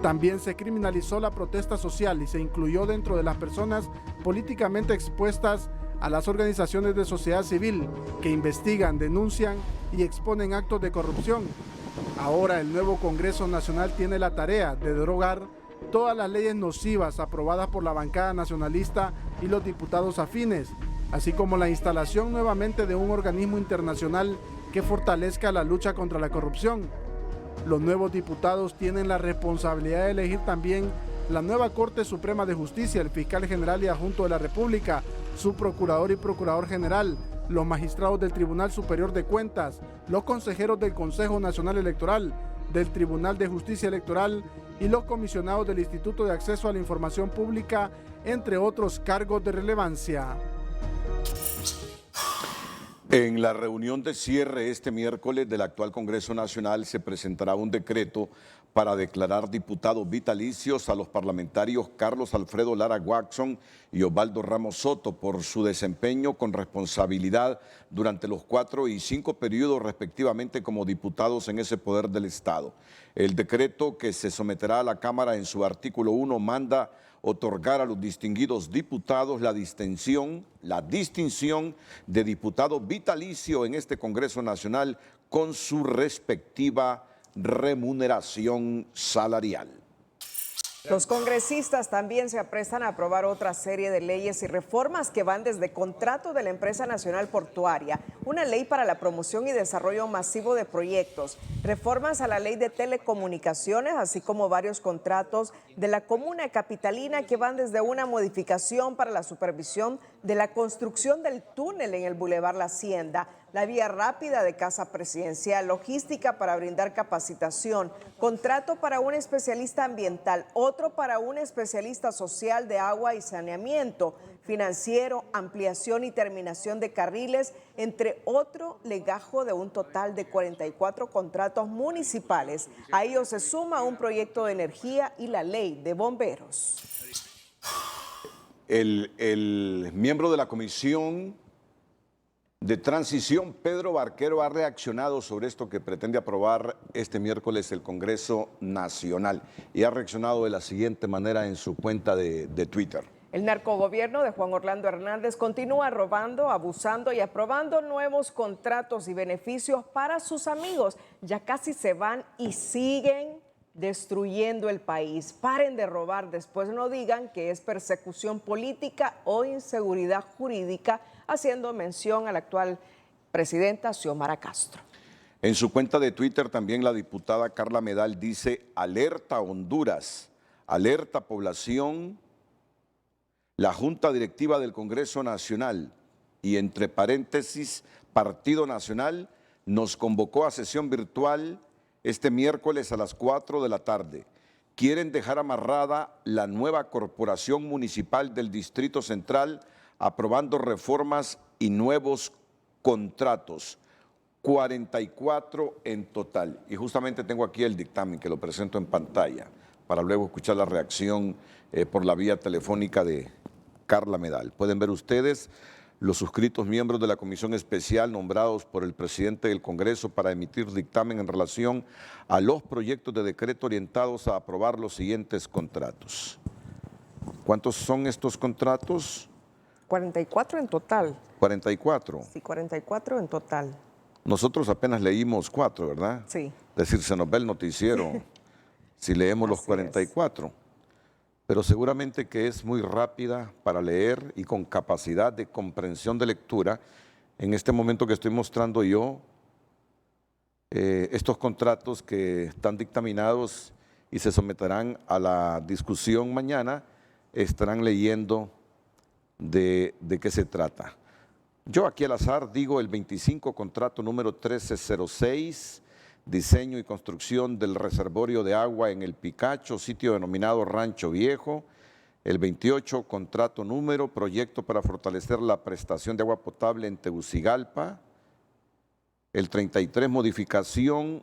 También se criminalizó la protesta social y se incluyó dentro de las personas políticamente expuestas a las organizaciones de sociedad civil que investigan, denuncian y exponen actos de corrupción. Ahora el nuevo Congreso Nacional tiene la tarea de derogar todas las leyes nocivas aprobadas por la bancada nacionalista y los diputados afines, así como la instalación nuevamente de un organismo internacional que fortalezca la lucha contra la corrupción. Los nuevos diputados tienen la responsabilidad de elegir también la nueva Corte Suprema de Justicia, el fiscal general y adjunto de la República, su procurador y procurador general, los magistrados del Tribunal Superior de Cuentas, los consejeros del Consejo Nacional Electoral, del Tribunal de Justicia Electoral y los comisionados del Instituto de Acceso a la Información Pública, entre otros cargos de relevancia. En la reunión de cierre este miércoles del actual Congreso Nacional se presentará un decreto para declarar diputados vitalicios a los parlamentarios Carlos Alfredo Lara Watson y Osvaldo Ramos Soto por su desempeño con responsabilidad durante los 4 y 5 periodos respectivamente como diputados en ese poder del Estado. El decreto que se someterá a la Cámara en su artículo 1 manda otorgar a los distinguidos diputados la distinción de diputado vitalicio en este Congreso Nacional con su respectiva remuneración salarial. Los congresistas también se aprestan a aprobar otra serie de leyes y reformas que van desde contrato de la Empresa Nacional Portuaria, una ley para la promoción y desarrollo masivo de proyectos, reformas a la ley de telecomunicaciones, así como varios contratos de la Comuna Capitalina que van desde una modificación para la supervisión de la construcción del túnel en el Boulevard La Hacienda, la vía rápida de Casa Presidencial, logística para brindar capacitación, contrato para un especialista ambiental, otro para un especialista social de agua y saneamiento, financiero, ampliación y terminación de carriles, entre otro legajo de un total de 44 contratos municipales. A ello se suma un proyecto de energía y la ley de bomberos. El miembro de la Comisión de Transición, Pedro Barquero, ha reaccionado sobre esto que pretende aprobar este miércoles el Congreso Nacional y ha reaccionado de la siguiente manera en su cuenta de Twitter. El narcogobierno de Juan Orlando Hernández continúa robando, abusando y aprobando nuevos contratos y beneficios para sus amigos. Ya casi se van y siguen destruyendo el país. Paren de robar, después no digan que es persecución política o inseguridad jurídica, haciendo mención a la actual presidenta Xiomara Castro. En su cuenta de Twitter también la diputada Carla Medal dice: alerta Honduras, alerta población, la Junta Directiva del Congreso Nacional y entre paréntesis Partido Nacional nos convocó a sesión virtual este miércoles a las 4 de la tarde. Quieren dejar amarrada la nueva corporación municipal del Distrito Central, aprobando reformas y nuevos contratos. 44 en total. Y justamente tengo aquí el dictamen que lo presento en pantalla para luego escuchar la reacción por la vía telefónica de Carla Medal. Pueden ver ustedes los suscritos miembros de la comisión especial nombrados por el presidente del Congreso para emitir dictamen en relación a los proyectos de decreto orientados a aprobar los siguientes contratos. ¿Cuántos son estos contratos? 44 en total. 44. Sí, 44 en total. Nosotros apenas leímos 4, ¿verdad? Sí. Es decir, se nos ve el noticiero si leemos los 44. Pero seguramente que es muy rápida para leer y con capacidad de comprensión de lectura. En este momento que estoy mostrando yo, estos contratos que están dictaminados y se someterán a la discusión mañana, estarán leyendo de qué se trata. Yo aquí al azar digo el 25, contrato número 1306, diseño y construcción del reservorio de agua en el Picacho, sitio denominado Rancho Viejo. El 28, contrato número, proyecto para fortalecer la prestación de agua potable en Tegucigalpa. El 33, modificación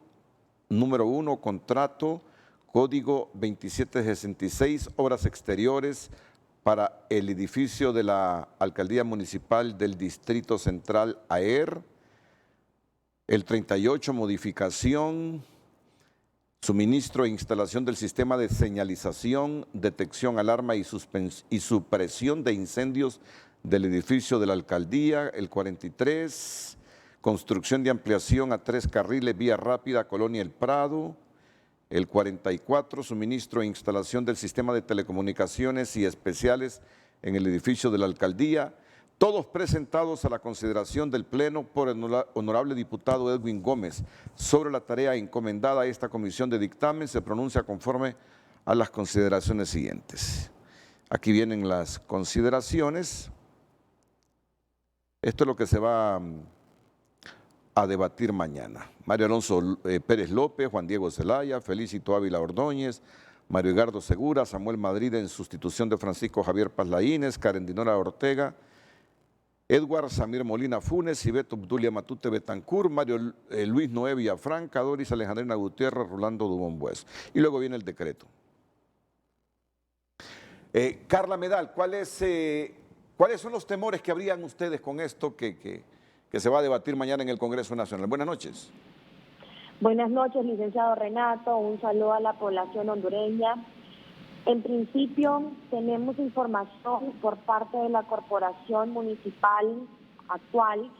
número 1, contrato, código 2766, obras exteriores para el edificio de la Alcaldía Municipal del Distrito Central AER. El 38, modificación, suministro e instalación del sistema de señalización, detección, alarma y supresión de incendios del edificio de la Alcaldía. El 43, construcción de ampliación a 3 carriles vía rápida, Colonia El Prado. El 44, suministro e instalación del sistema de telecomunicaciones y especiales en el edificio de la Alcaldía. Todos presentados a la consideración del Pleno por el honorable diputado Edwin Gómez. Sobre la tarea encomendada a esta comisión de dictamen se pronuncia conforme a las consideraciones siguientes. Aquí vienen las consideraciones. Esto es lo que se va a debatir mañana. Mario Alonso Pérez López, Juan Diego Zelaya, Felicito Ávila Ordóñez, Mario Edgardo Segura, Samuel Madrid en sustitución de Francisco Javier Paz Laínez, Karen Dinora Ortega, Edward Samir Molina Funes, Ibeto Obdulia Matute Betancur, Mario Luis Noé Villafranca, Doris Alejandrina Gutiérrez, Rolando Dubón Bues. Y luego viene el decreto. Carla Medal, ¿cuáles son los temores que habrían ustedes con esto que se va a debatir mañana en el Congreso Nacional? Buenas noches. Buenas noches, licenciado Renato. Un saludo a la población hondureña. En principio, tenemos información por parte de la corporación municipal actual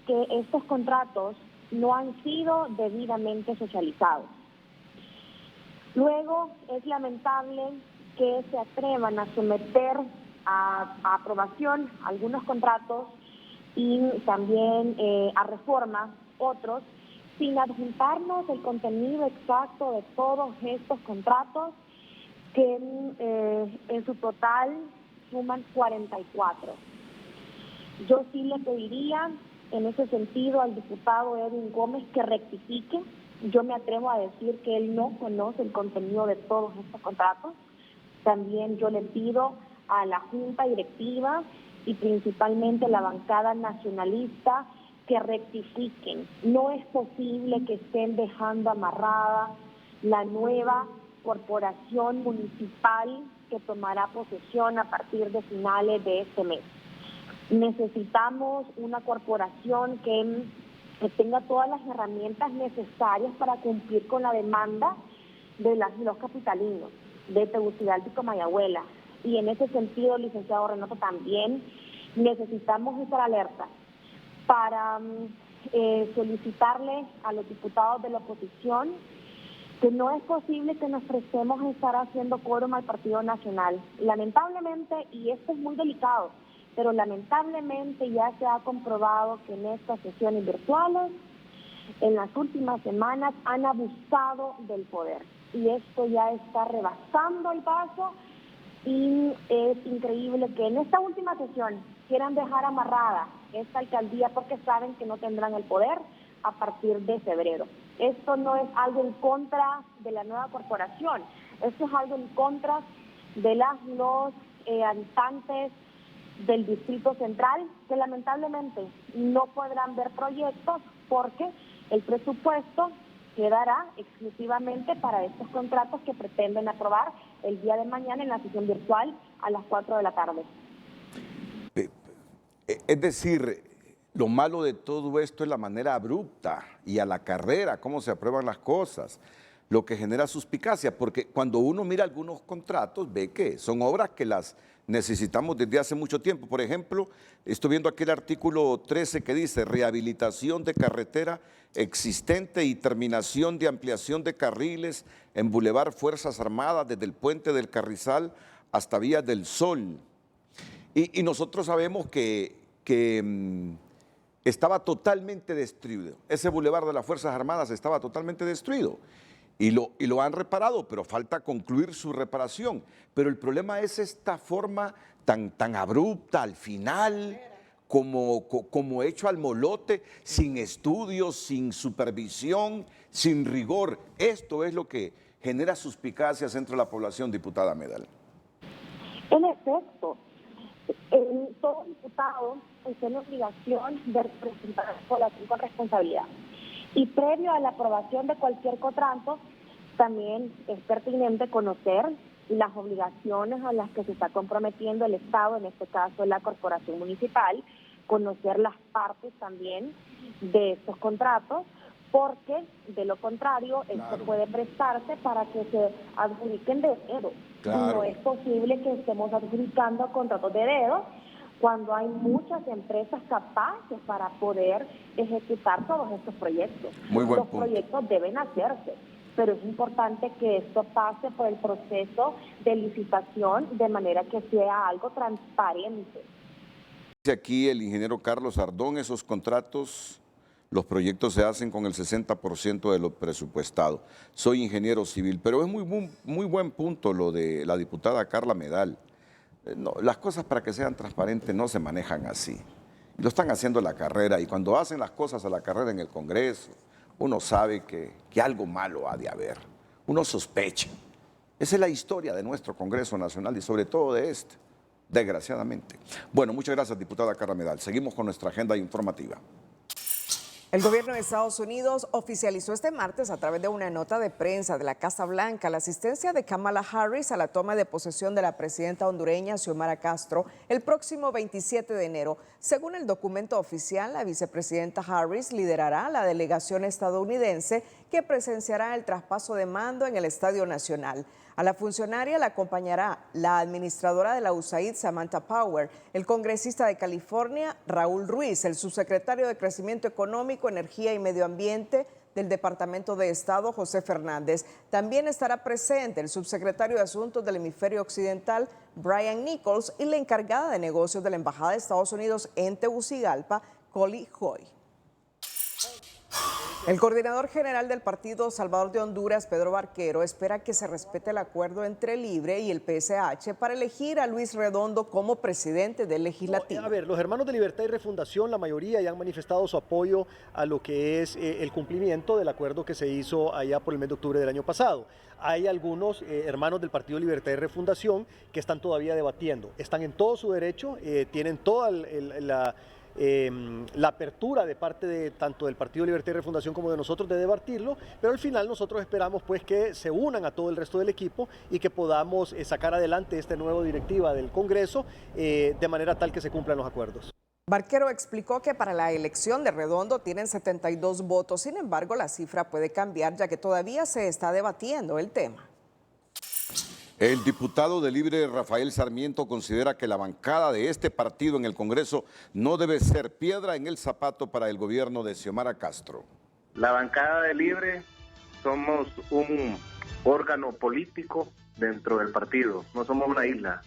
que estos contratos no han sido debidamente socializados. Luego, es lamentable que se atrevan a someter a aprobación algunos contratos y también a reforma otros, sin adjuntarnos el contenido exacto de todos estos contratos, que en su total suman 44. Yo sí le pediría en ese sentido al diputado Edwin Gómez que rectifique. Yo me atrevo a decir que él no conoce el contenido de todos estos contratos. También yo le pido a la junta directiva y principalmente la bancada nacionalista que rectifiquen. No es posible que estén dejando amarrada la nueva corporación municipal que tomará posesión a partir de finales de este mes. Necesitamos una corporación que tenga todas las herramientas necesarias para cumplir con la demanda de los capitalinos de Tegucigalpa y Comayagüela. Y en ese sentido, licenciado Renato, también necesitamos estar alerta para solicitarle a los diputados de la oposición que no es posible que nos prestemos a estar haciendo quórum al Partido Nacional. Lamentablemente, y esto es muy delicado, pero lamentablemente ya se ha comprobado que en estas sesiones virtuales, en las últimas semanas, han abusado del poder. Y esto ya está rebasando el paso y es increíble que en esta última sesión quieran dejar amarrada esta alcaldía porque saben que no tendrán el poder a partir de febrero. Esto no es algo en contra de la nueva corporación, esto es algo en contra de los habitantes del Distrito Central que lamentablemente no podrán ver proyectos porque el presupuesto quedará exclusivamente para estos contratos que pretenden aprobar el día de mañana en la sesión virtual a las 4 de la tarde. Es decir, lo malo de todo esto es la manera abrupta y a la carrera, cómo se aprueban las cosas, lo que genera suspicacia, porque cuando uno mira algunos contratos ve que son obras que las necesitamos desde hace mucho tiempo. Por ejemplo, estoy viendo aquí el artículo 13 que dice rehabilitación de carretera existente y terminación de ampliación de carriles en Boulevard Fuerzas Armadas desde el Puente del Carrizal hasta Vías del Sol. Y nosotros sabemos que estaba totalmente destruido. Ese Boulevard de las Fuerzas Armadas estaba totalmente destruido. Y lo han reparado, pero falta concluir su reparación. Pero el problema es esta forma tan abrupta al final, como hecho al molote, sin estudios, sin supervisión, sin rigor. Esto es lo que genera suspicacias entre la población, diputada Medal. En efecto, todo diputado tiene obligación de representar a la población con responsabilidad. Y previo a la aprobación de cualquier contrato, también es pertinente conocer las obligaciones a las que se está comprometiendo el Estado, en este caso la Corporación Municipal, conocer las partes también de estos contratos, porque de lo contrario esto puede prestarse para que se adjudiquen de dedo. Claro. No es posible que estemos adjudicando contratos de dedo cuando hay muchas empresas capaces para poder ejecutar todos estos proyectos. Muy buen Los punto. proyectos deben hacerse, pero es importante que esto pase por el proceso de licitación de manera que sea algo transparente. Dice aquí el ingeniero Carlos Ardón, esos contratos, los proyectos se hacen con el 60% de lo presupuestado. Soy ingeniero civil, pero es muy buen punto lo de la diputada Carla Medal. No, las cosas para que sean transparentes no se manejan así. Lo están haciendo a la carrera y cuando hacen las cosas a la carrera en el Congreso, uno sabe que algo malo ha de haber. Uno sospecha. Esa es la historia de nuestro Congreso Nacional y sobre todo de este, desgraciadamente. Bueno, muchas gracias, diputada Carla Medal. Seguimos con nuestra agenda informativa. El gobierno de Estados Unidos oficializó este martes a través de una nota de prensa de la Casa Blanca la asistencia de Kamala Harris a la toma de posesión de la presidenta hondureña Xiomara Castro el próximo 27 de enero. Según el documento oficial, la vicepresidenta Harris liderará la delegación estadounidense que presenciará el traspaso de mando en el Estadio Nacional. A la funcionaria la acompañará la administradora de la USAID, Samantha Power, el congresista de California, Raúl Ruiz, el subsecretario de Crecimiento Económico, Energía y Medio Ambiente del Departamento de Estado, José Fernández. También estará presente el subsecretario de Asuntos del Hemisferio Occidental, Brian Nichols, y la encargada de negocios de la Embajada de Estados Unidos en Tegucigalpa, Colly Hoy. El coordinador general del Partido Salvador de Honduras, Pedro Barquero, espera que se respete el acuerdo entre Libre y el PSH para elegir a Luis Redondo como presidente del Legislativo. A ver, los hermanos de Libertad y Refundación, la mayoría ya han manifestado su apoyo a lo que es el cumplimiento del acuerdo que se hizo allá por el mes de octubre del año pasado. Hay algunos hermanos del Partido Libertad y Refundación que están todavía debatiendo. Están en todo su derecho, tienen toda la apertura de parte de tanto del Partido Libertad y Refundación como de nosotros de debatirlo, pero al final nosotros esperamos pues que se unan a todo el resto del equipo y que podamos sacar adelante esta nueva directiva del Congreso de manera tal que se cumplan los acuerdos. Barquero explicó que para la elección de Redondo tienen 72 votos, sin embargo la cifra puede cambiar ya que todavía se está debatiendo el tema. El diputado de Libre Rafael Sarmiento considera que la bancada de este partido en el Congreso no debe ser piedra en el zapato para el gobierno de Xiomara Castro. La bancada de Libre somos un órgano político dentro del partido, no somos una isla.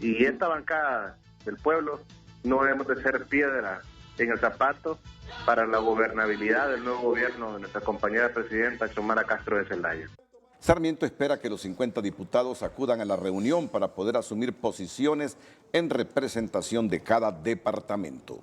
Y esta bancada del pueblo no debemos de ser piedra en el zapato para la gobernabilidad del nuevo gobierno de nuestra compañera presidenta Xiomara Castro de Zelaya. Sarmiento espera que los 50 diputados acudan a la reunión para poder asumir posiciones en representación de cada departamento.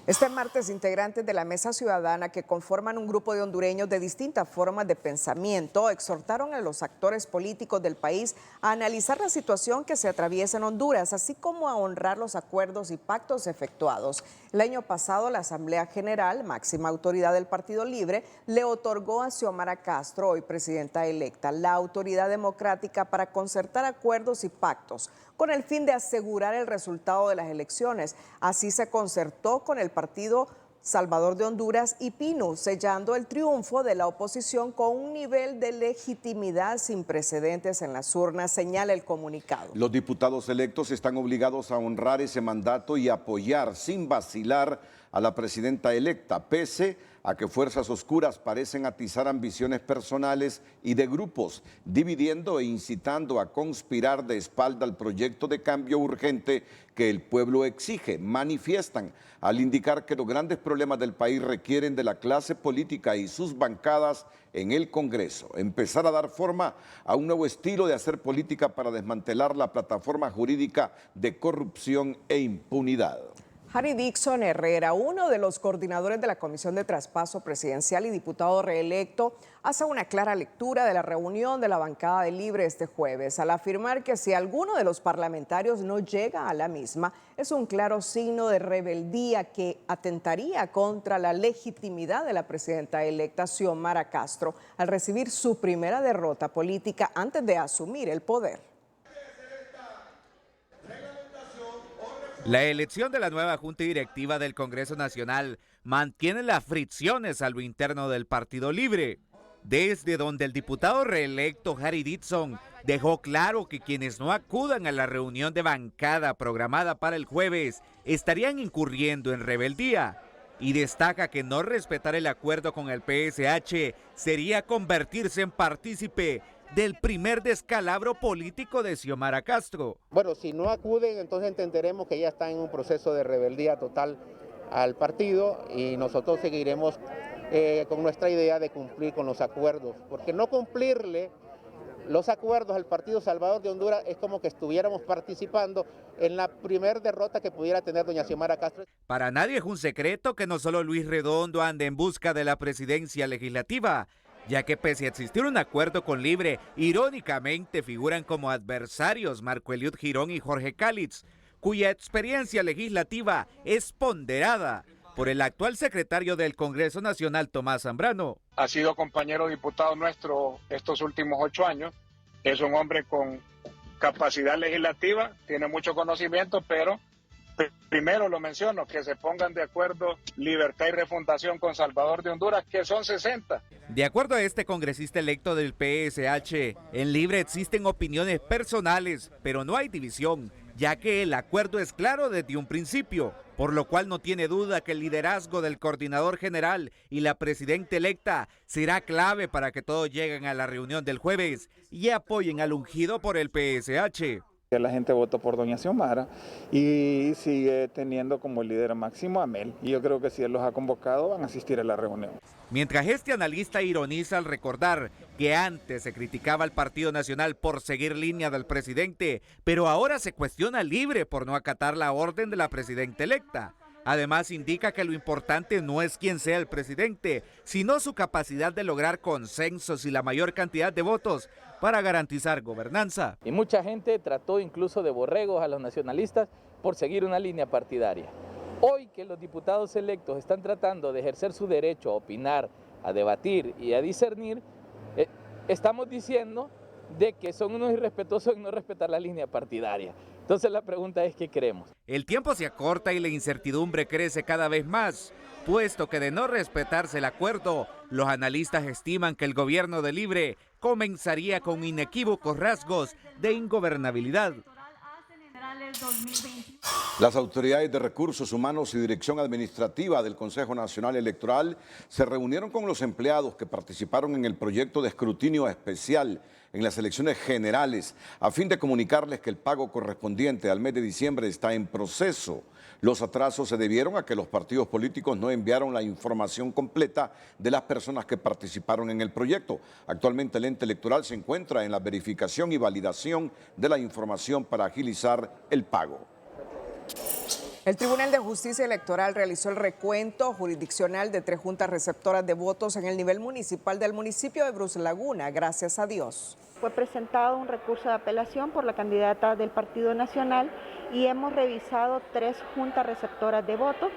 Este martes, integrantes de la Mesa Ciudadana, que conforman un grupo de hondureños de distintas formas de pensamiento, exhortaron a los actores políticos del país a analizar la situación que se atraviesa en Honduras, así como a honrar los acuerdos y pactos efectuados. El año pasado, la Asamblea General, máxima autoridad del Partido Libre, le otorgó a Xiomara Castro, hoy presidenta electa, la autoridad democrática para concertar acuerdos y pactos con el fin de asegurar el resultado de las elecciones. Así se concertó con el Partido Salvador de Honduras y PINU, sellando el triunfo de la oposición con un nivel de legitimidad sin precedentes en las urnas, señala el comunicado. Los diputados electos están obligados a honrar ese mandato y apoyar sin vacilar a la presidenta electa, pese a que fuerzas oscuras parecen atizar ambiciones personales y de grupos, dividiendo e incitando a conspirar de espalda al proyecto de cambio urgente que el pueblo exige. Manifiestan al indicar que los grandes problemas del país requieren de la clase política y sus bancadas en el Congreso. Empezar a dar forma a un nuevo estilo de hacer política para desmantelar la plataforma jurídica de corrupción e impunidad. Harry Dixon Herrera, uno de los coordinadores de la Comisión de Traspaso Presidencial y diputado reelecto, hace una clara lectura de la reunión de la bancada de Libre este jueves, al afirmar que si alguno de los parlamentarios no llega a la misma, es un claro signo de rebeldía que atentaría contra la legitimidad de la presidenta electa Xiomara Castro al recibir su primera derrota política antes de asumir el poder. La elección de la nueva Junta Directiva del Congreso Nacional mantiene las fricciones a lo interno del Partido Libre, desde donde el diputado reelecto Harry Dixon dejó claro que quienes no acudan a la reunión de bancada programada para el jueves estarían incurriendo en rebeldía, y destaca que no respetar el acuerdo con el PSH sería convertirse en partícipe del primer descalabro político de Xiomara Castro. Bueno, si no acuden, entonces entenderemos que ya están en un proceso de rebeldía total al partido y nosotros seguiremos con nuestra idea de cumplir con los acuerdos, porque no cumplirle los acuerdos al Partido Salvador de Honduras es como que estuviéramos participando en la primer derrota que pudiera tener doña Xiomara Castro. Para nadie es un secreto que no solo Luis Redondo anda en busca de la presidencia legislativa, ya que pese a existir un acuerdo con Libre, irónicamente figuran como adversarios Marco Eliud Girón y Jorge Calitz, cuya experiencia legislativa es ponderada por el actual secretario del Congreso Nacional, Tomás Zambrano. Ha sido compañero diputado nuestro estos últimos 8 años, es un hombre con capacidad legislativa, tiene mucho conocimiento, pero primero lo menciono, que se pongan de acuerdo Libertad y Refundación con Salvador de Honduras, que son 60. De acuerdo a este congresista electo del PSH, en Libre existen opiniones personales, pero no hay división, ya que el acuerdo es claro desde un principio, por lo cual no tiene duda que el liderazgo del coordinador general y la presidenta electa será clave para que todos lleguen a la reunión del jueves y apoyen al ungido por el PSH. La gente votó por doña Xiomara y sigue teniendo como líder máximo a Mel. Y yo creo que si él los ha convocado van a asistir a la reunión. Mientras este analista ironiza al recordar que antes se criticaba al Partido Nacional por seguir línea del presidente, pero ahora se cuestiona al Libre por no acatar la orden de la presidenta electa. Además, indica que lo importante no es quién sea el presidente, sino su capacidad de lograr consensos y la mayor cantidad de votos para garantizar gobernanza. Y mucha gente trató incluso de borregos a los nacionalistas por seguir una línea partidaria. Hoy que los diputados electos están tratando de ejercer su derecho a opinar, a debatir y a discernir, estamos diciendo de que son unos irrespetuosos en no respetar la línea partidaria. Entonces la pregunta es, ¿qué queremos? El tiempo se acorta y la incertidumbre crece cada vez más, puesto que de no respetarse el acuerdo, los analistas estiman que el gobierno de Libre comenzaría con inequívocos rasgos de ingobernabilidad. Las autoridades de Recursos Humanos y Dirección Administrativa del Consejo Nacional Electoral se reunieron con los empleados que participaron en el proyecto de escrutinio especial en las elecciones generales a fin de comunicarles que el pago correspondiente al mes de diciembre está en proceso. Los atrasos se debieron a que los partidos políticos no enviaron la información completa de las personas que participaron en el proyecto. Actualmente el ente electoral se encuentra en la verificación y validación de la información para agilizar el pago. El Tribunal de Justicia Electoral realizó el recuento jurisdiccional de 3 juntas receptoras de votos en el nivel municipal del municipio de Brus Laguna, gracias a Dios. Fue presentado un recurso de apelación por la candidata del Partido Nacional y hemos revisado 3 juntas receptoras de votos,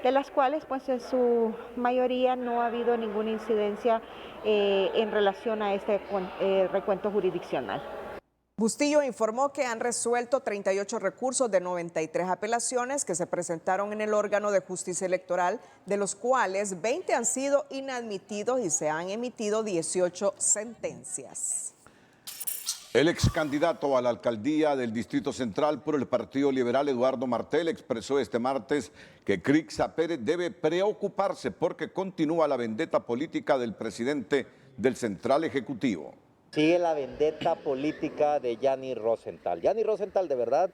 de las cuales pues en su mayoría no ha habido ninguna incidencia en relación a este recuento jurisdiccional. Bustillo informó que han resuelto 38 recursos de 93 apelaciones que se presentaron en el órgano de justicia electoral, de los cuales 20 han sido inadmitidos y se han emitido 18 sentencias. El ex candidato a la alcaldía del Distrito Central por el Partido Liberal, Eduardo Martel, expresó este martes que Crixa Pérez debe preocuparse porque continúa la vendetta política del presidente del Central Ejecutivo. Sigue la vendetta política de Gianni Rosenthal. Gianni Rosenthal, de verdad,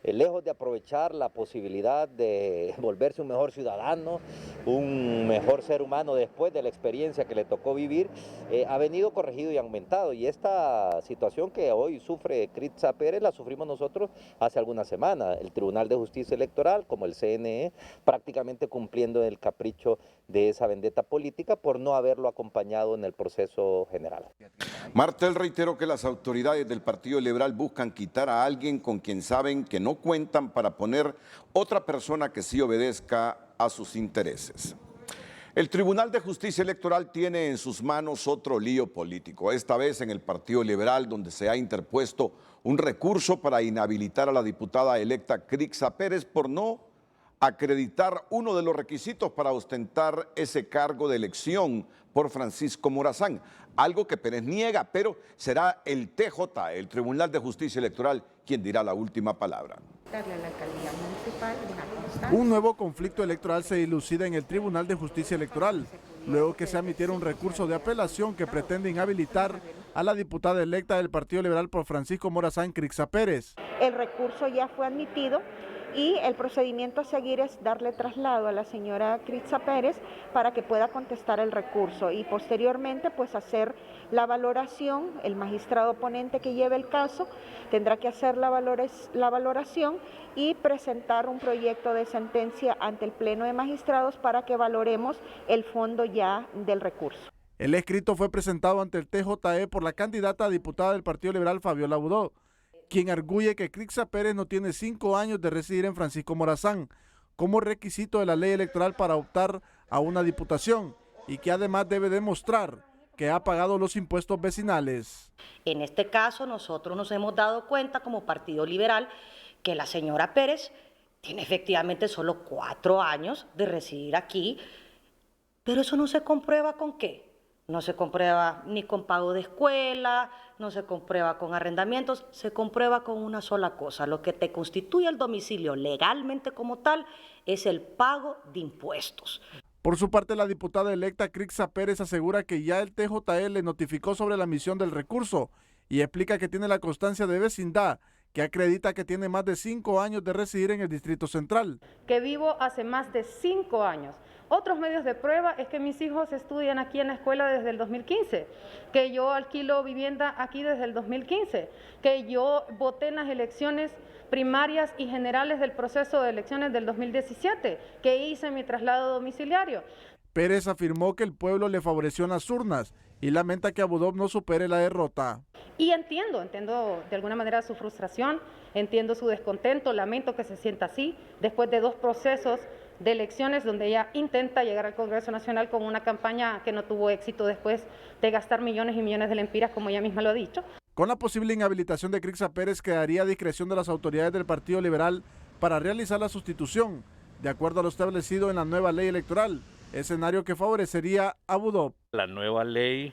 lejos de aprovechar la posibilidad de volverse un mejor ciudadano, un mejor ser humano después de la experiencia que le tocó vivir, ha venido corregido y aumentado. Y esta situación que hoy sufre Crixa Pérez la sufrimos nosotros hace algunas semanas. El Tribunal de Justicia Electoral, como el CNE, prácticamente cumpliendo el capricho de esa vendetta política por no haberlo acompañado en el proceso general. Martel reiteró que las autoridades del Partido Liberal buscan quitar a alguien con quien saben que no cuentan para poner otra persona que sí obedezca a sus intereses. El Tribunal de Justicia Electoral tiene en sus manos otro lío político, esta vez en el Partido Liberal, donde se ha interpuesto un recurso para inhabilitar a la diputada electa Crixa Pérez por no acreditar uno de los requisitos para ostentar ese cargo de elección por Francisco Morazán, algo que Pérez niega, pero será el TJ, el Tribunal de Justicia Electoral, quien dirá la última palabra. Un nuevo conflicto electoral se dilucida en el Tribunal de Justicia Electoral, luego que se admitiera un recurso de apelación que pretende inhabilitar a la diputada electa del Partido Liberal por Francisco Morazán, Crixa Pérez. El recurso ya fue admitido y el procedimiento a seguir es darle traslado a la señora Crixa Pérez para que pueda contestar el recurso y posteriormente pues hacer la valoración. El magistrado ponente que lleve el caso tendrá que hacer la valoración y presentar un proyecto de sentencia ante el Pleno de Magistrados para que valoremos el fondo ya del recurso. El escrito fue presentado ante el TJE por la candidata a diputada del Partido Liberal, Fabiola Budó, quien arguye que Crixa Pérez no tiene 5 años de residir en Francisco Morazán como requisito de la ley electoral para optar a una diputación y que además debe demostrar que ha pagado los impuestos vecinales. En este caso nosotros nos hemos dado cuenta como Partido Liberal que la señora Pérez tiene efectivamente solo 4 años de residir aquí, pero eso no se comprueba ¿con qué? No se comprueba ni con pago de escuela, no se comprueba con arrendamientos, se comprueba con una sola cosa. Lo que te constituye el domicilio legalmente como tal es el pago de impuestos. Por su parte, la diputada electa Crixa Pérez asegura que ya el TJE le notificó sobre la emisión del recurso y explica que tiene la constancia de vecindad que acredita que tiene más de 5 años de residir en el Distrito Central. Que vivo hace más de 5 años. Otros medios de prueba es que mis hijos estudian aquí en la escuela desde el 2015, que yo alquilo vivienda aquí desde el 2015, que yo voté en las elecciones primarias y generales del proceso de elecciones del 2017, que hice mi traslado domiciliario. Pérez afirmó que el pueblo le favoreció en las urnas y lamenta que Abu Dhabi no supere la derrota. Y entiendo de alguna manera su frustración, entiendo su descontento, lamento que se sienta así, después de 2 procesos de elecciones donde ella intenta llegar al Congreso Nacional con una campaña que no tuvo éxito después de gastar millones y millones de lempiras, como ella misma lo ha dicho. Con la posible inhabilitación de Crixa Pérez quedaría a discreción de las autoridades del Partido Liberal para realizar la sustitución, de acuerdo a lo establecido en la nueva ley electoral, escenario que favorecería a Abu Dhabi. La nueva ley,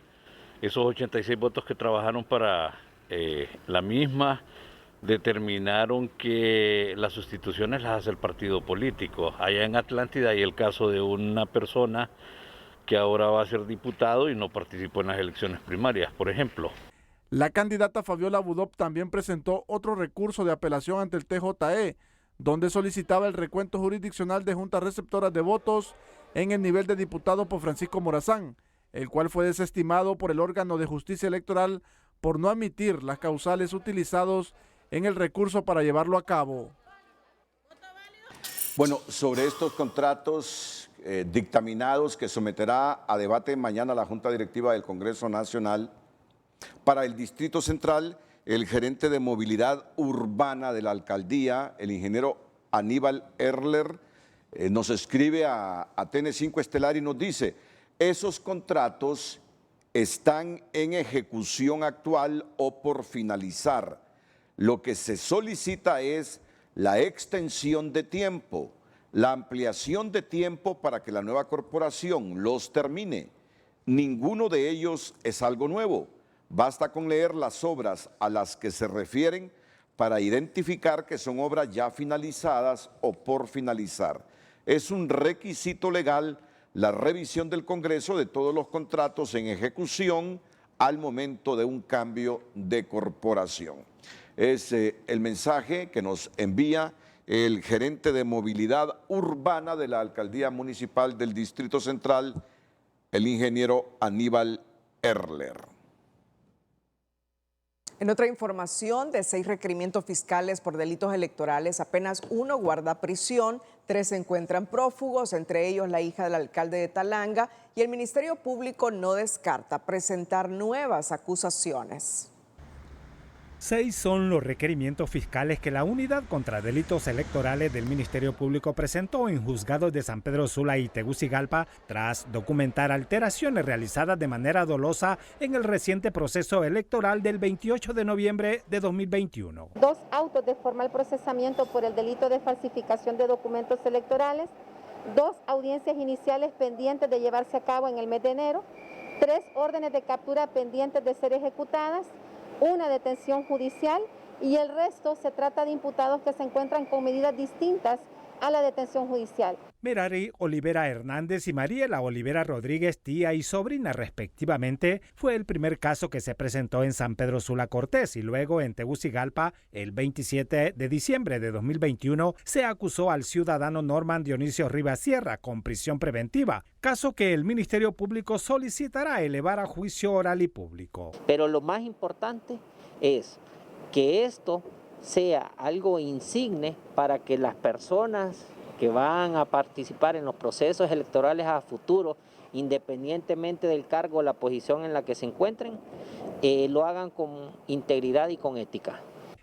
esos 86 votos que trabajaron para la misma, determinaron que las sustituciones las hace el partido político. Allá en Atlántida hay el caso de una persona que ahora va a ser diputado y no participó en las elecciones primarias, por ejemplo. La candidata Fabiola Abu Dhabi también presentó otro recurso de apelación ante el TJE, donde solicitaba el recuento jurisdiccional de juntas receptoras de votos en el nivel de diputado por Francisco Morazán, el cual fue desestimado por el órgano de justicia electoral por no admitir las causales utilizados en el recurso para llevarlo a cabo. Bueno, sobre estos contratos dictaminados que someterá a debate mañana la Junta Directiva del Congreso Nacional, para el Distrito Central, el gerente de movilidad urbana de la alcaldía, el ingeniero Aníbal Erler, nos escribe a TN5 Estelar y nos dice: esos contratos están en ejecución actual o por finalizar. Lo que se solicita es la extensión de tiempo, la ampliación de tiempo para que la nueva corporación los termine. Ninguno de ellos es algo nuevo. Basta con leer las obras a las que se refieren para identificar que son obras ya finalizadas o por finalizar. Es un requisito legal la revisión del Congreso de todos los contratos en ejecución al momento de un cambio de corporación. Es el mensaje que nos envía el gerente de movilidad urbana de la Alcaldía Municipal del Distrito Central, el ingeniero Aníbal Erler. En otra información, de 6 requerimientos fiscales por delitos electorales, apenas 1 guarda prisión, 3 se encuentran prófugos, entre ellos la hija del alcalde de Talanga, y el Ministerio Público no descarta presentar nuevas acusaciones. 6 son los requerimientos fiscales que la Unidad contra Delitos Electorales del Ministerio Público presentó en juzgados de San Pedro Sula y Tegucigalpa tras documentar alteraciones realizadas de manera dolosa en el reciente proceso electoral del 28 de noviembre de 2021. 2 autos de formal procesamiento por el delito de falsificación de documentos electorales, 2 audiencias iniciales pendientes de llevarse a cabo en el mes de enero, 3 órdenes de captura pendientes de ser ejecutadas, 1 detención judicial y el resto se trata de imputados que se encuentran con medidas distintas a la detención judicial. Merari Olivera Hernández y Mariela Olivera Rodríguez, tía y sobrina respectivamente, fue el primer caso que se presentó en San Pedro Sula Cortés y luego en Tegucigalpa el 27 de diciembre de 2021 se acusó al ciudadano Norman Dionisio Rivas Sierra con prisión preventiva, caso que el Ministerio Público solicitará elevar a juicio oral y público. Pero lo más importante es que esto sea algo insigne para que las personas que van a participar en los procesos electorales a futuro, independientemente del cargo o la posición en la que se encuentren, lo hagan con integridad y con ética.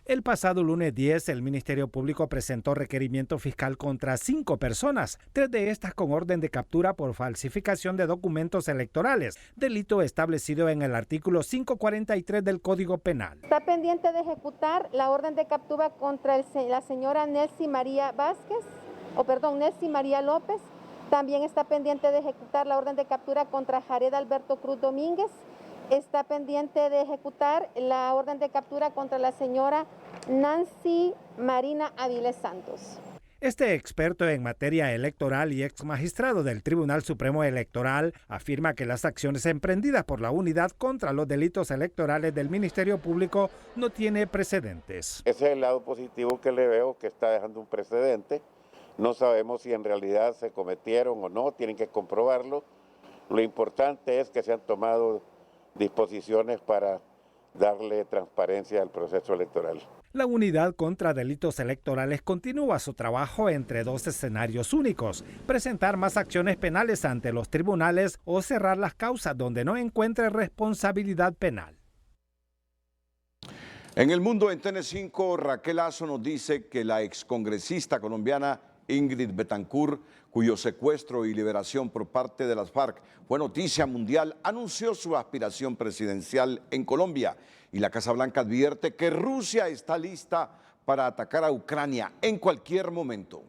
El pasado lunes 10, el Ministerio Público presentó requerimiento fiscal contra 5 personas, 3 de estas con orden de captura por falsificación de documentos electorales, delito establecido en el artículo 543 del Código Penal. Está pendiente de ejecutar la orden de captura contra la señora Nelcy María López. También está pendiente de ejecutar la orden de captura contra Jared Alberto Cruz Domínguez. Está pendiente de ejecutar la orden de captura contra la señora Nancy Marina Aviles Santos. Este experto en materia electoral y ex magistrado del Tribunal Supremo Electoral afirma que las acciones emprendidas por la Unidad contra los Delitos Electorales del Ministerio Público no tiene precedentes. Ese es el lado positivo que le veo, que está dejando un precedente. No sabemos si en realidad se cometieron o no, tienen que comprobarlo. Lo importante es que se han tomado disposiciones para darle transparencia al proceso electoral. La Unidad contra Delitos Electorales continúa su trabajo entre dos escenarios únicos: presentar más acciones penales ante los tribunales o cerrar las causas donde no encuentre responsabilidad penal. En el mundo, en TN5, Raquel Azo nos dice que la excongresista colombiana Ingrid Betancourt, cuyo secuestro y liberación por parte de las FARC fue noticia mundial, anunció su aspiración presidencial en Colombia. Y la Casa Blanca advierte que Rusia está lista para atacar a Ucrania en cualquier momento.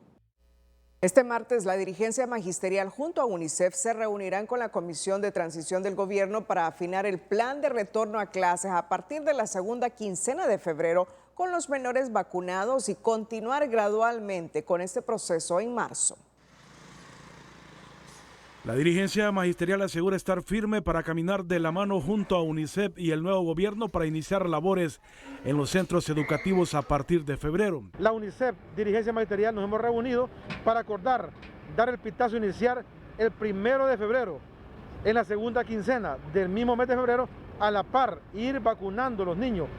Este martes, la dirigencia magisterial junto a UNICEF se reunirán con la Comisión de Transición del Gobierno para afinar el plan de retorno a clases a partir de la segunda quincena de febrero con los menores vacunados y continuar gradualmente con este proceso en marzo. La dirigencia magisterial asegura estar firme para caminar de la mano junto a UNICEF y el nuevo gobierno para iniciar labores en los centros educativos a partir de febrero. La UNICEF, dirigencia magisterial, nos hemos reunido para acordar dar el pitazo inicial el 1 de febrero, en la segunda quincena del mismo mes de febrero, a la par ir vacunando a los niños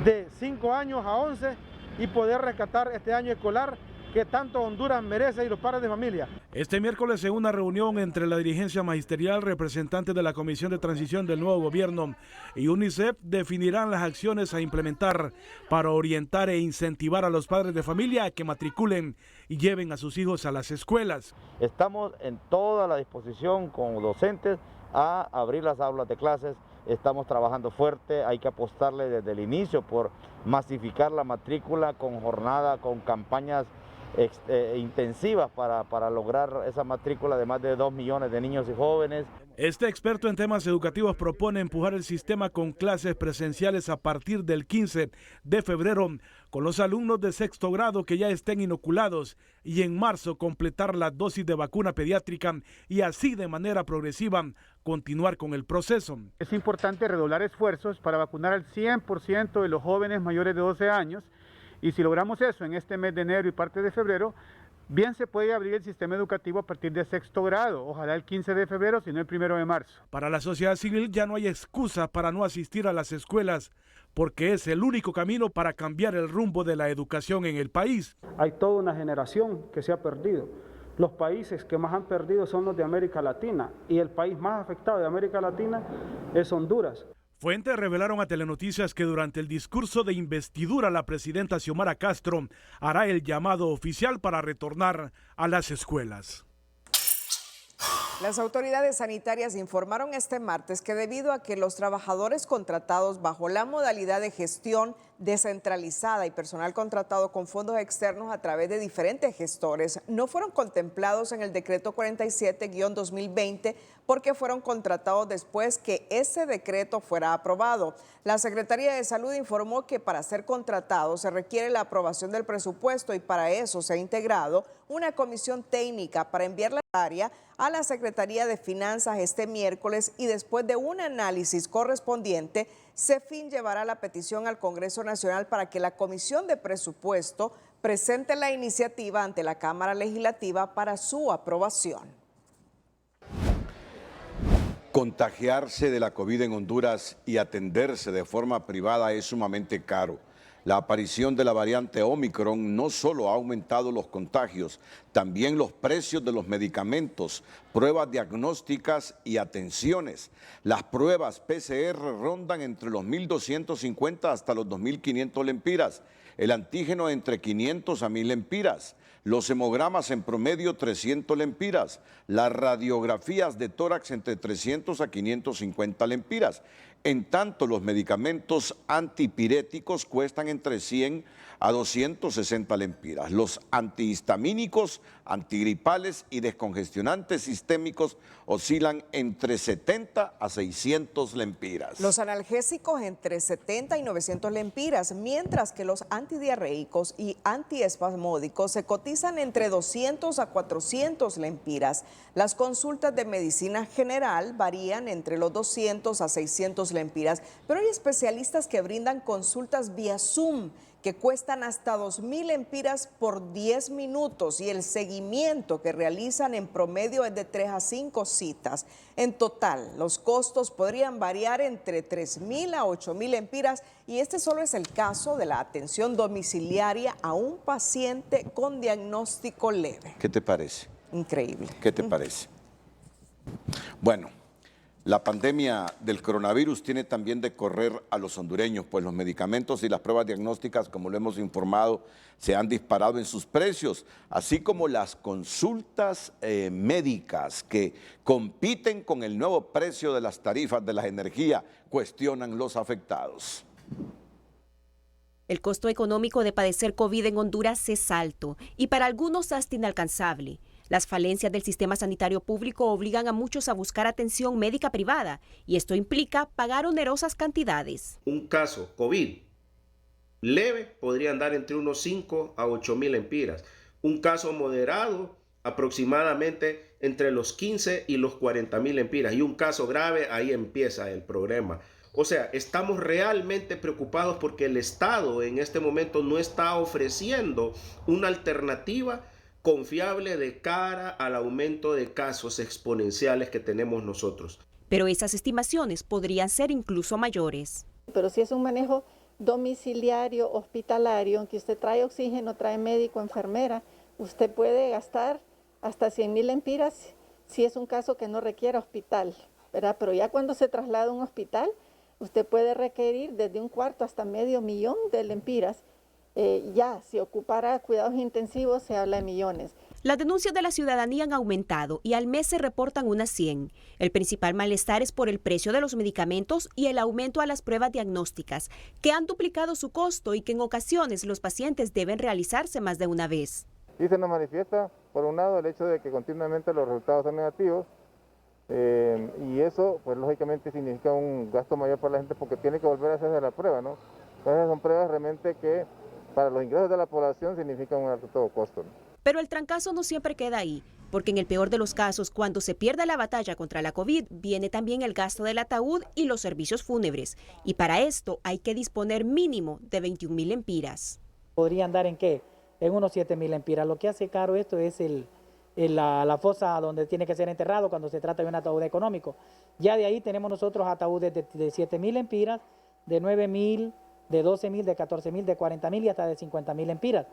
de 5 años a 11 y poder rescatar este año escolar que tanto Honduras merece y los padres de familia. Este miércoles, en una reunión entre la dirigencia magisterial, representantes de la Comisión de Transición del nuevo gobierno y UNICEF definirán las acciones a implementar para orientar e incentivar a los padres de familia a que matriculen y lleven a sus hijos a las escuelas. Estamos en toda la disposición con docentes a abrir las aulas de clases. Estamos trabajando fuerte, hay que apostarle desde el inicio por masificar la matrícula con jornada, con campañas intensivas para lograr esa matrícula de más de 2 millones de niños y jóvenes. Este experto en temas educativos propone empujar el sistema con clases presenciales a partir del 15 de febrero con los alumnos de sexto grado que ya estén inoculados y en marzo completar la dosis de vacuna pediátrica y así de manera progresiva continuar con el proceso. Es importante redoblar esfuerzos para vacunar al 100% de los jóvenes mayores de 12 años. Y si logramos eso en este mes de enero y parte de febrero, bien se puede abrir el sistema educativo a partir de sexto grado, ojalá el 15 de febrero, si no el 1 de marzo. Para la sociedad civil ya no hay excusa para no asistir a las escuelas, porque es el único camino para cambiar el rumbo de la educación en el país. Hay toda una generación que se ha perdido. Los países que más han perdido son los de América Latina, y el país más afectado de América Latina es Honduras. Fuentes revelaron a Telenoticias que durante el discurso de investidura la presidenta Xiomara Castro hará el llamado oficial para retornar a las escuelas. Las autoridades sanitarias informaron este martes que debido a que los trabajadores contratados bajo la modalidad de gestión descentralizada y personal contratado con fondos externos a través de diferentes gestores no fueron contemplados en el decreto 47-2020 porque fueron contratados después que ese decreto fuera aprobado. La Secretaría de Salud informó que para ser contratado se requiere la aprobación del presupuesto y para eso se ha integrado una comisión técnica para enviar la área a la Secretaría de Finanzas este miércoles y después de un análisis correspondiente, CEFIN llevará la petición al Congreso Nacional para que la Comisión de Presupuesto presente la iniciativa ante la Cámara Legislativa para su aprobación. Contagiarse de la COVID en Honduras y atenderse de forma privada es sumamente caro. La aparición de la variante Omicron no solo ha aumentado los contagios, también los precios de los medicamentos, pruebas diagnósticas y atenciones. Las pruebas PCR rondan entre los 1.250 hasta los 2.500 lempiras, el antígeno entre 500 a 1.000 lempiras, los hemogramas en promedio 300 lempiras, las radiografías de tórax entre 300 a 550 lempiras. En tanto, los medicamentos antipiréticos cuestan entre 100 a 260 lempiras, los antihistamínicos antigripales y descongestionantes sistémicos oscilan entre 70 a 600 lempiras. Los analgésicos entre 70 y 900 lempiras, mientras que los antidiarreicos y antiespasmódicos se cotizan entre 200 a 400 lempiras. Las consultas de medicina general varían entre los 200 a 600 lempiras, pero hay especialistas que brindan consultas vía Zoom que cuestan hasta 2.000 lempiras por 10 minutos y el seguimiento que realizan en promedio es de 3 a 5 citas. En total, los costos podrían variar entre 3.000 a 8.000 lempiras y este solo es el caso de la atención domiciliaria a un paciente con diagnóstico leve. ¿Qué te parece? Increíble. ¿Qué te parece? Bueno, la pandemia del coronavirus tiene también de correr a los hondureños, pues los medicamentos y las pruebas diagnósticas, como lo hemos informado, se han disparado en sus precios, así como las consultas médicas que compiten con el nuevo precio de las tarifas de la energía, cuestionan los afectados. El costo económico de padecer COVID en Honduras es alto y para algunos hasta inalcanzable. Las falencias del sistema sanitario público obligan a muchos a buscar atención médica privada y esto implica pagar onerosas cantidades. Un caso COVID leve podría andar entre unos 5 a 8.000 lempiras. Un caso moderado aproximadamente entre los 15 y los 40.000 lempiras. Y un caso grave, ahí empieza el problema. O sea, estamos realmente preocupados porque el Estado en este momento no está ofreciendo una alternativa confiable de cara al aumento de casos exponenciales que tenemos nosotros. Pero esas estimaciones podrían ser incluso mayores. Pero si es un manejo domiciliario, hospitalario, en que usted trae oxígeno, trae médico, enfermera, usted puede gastar hasta 100.000 lempiras si es un caso que no requiera hospital, ¿verdad? Pero ya cuando se traslada a un hospital, usted puede requerir desde un cuarto hasta $500,000 de lempiras. Ya, si ocupara cuidados intensivos, se habla de millones. Las denuncias de la ciudadanía han aumentado y al mes se reportan unas 100. El principal malestar es por el precio de los medicamentos y el aumento a las pruebas diagnósticas, que han duplicado su costo y que en ocasiones los pacientes deben realizarse más de una vez. Y se nos manifiesta, por un lado, el hecho de que continuamente los resultados son negativos, y eso, pues lógicamente significa un gasto mayor para la gente porque tiene que volver a hacerse la prueba, ¿no? Entonces son pruebas realmente que para los ingresos de la población significa un alto costo, ¿no? Pero el trancazo no siempre queda ahí, porque en el peor de los casos, cuando se pierde la batalla contra la COVID, viene también el gasto del ataúd y los servicios fúnebres. Y para esto hay que disponer mínimo de 21.000 lempiras. ¿Podría andar en qué? En unos 7.000 lempiras. Lo que hace caro esto es la fosa donde tiene que ser enterrado cuando se trata de un ataúd económico. Ya de ahí tenemos nosotros ataúdes de 7.000 lempiras, de 9.000, de 12.000, de 14.000, de 40.000 y hasta de 50.000 lempiras.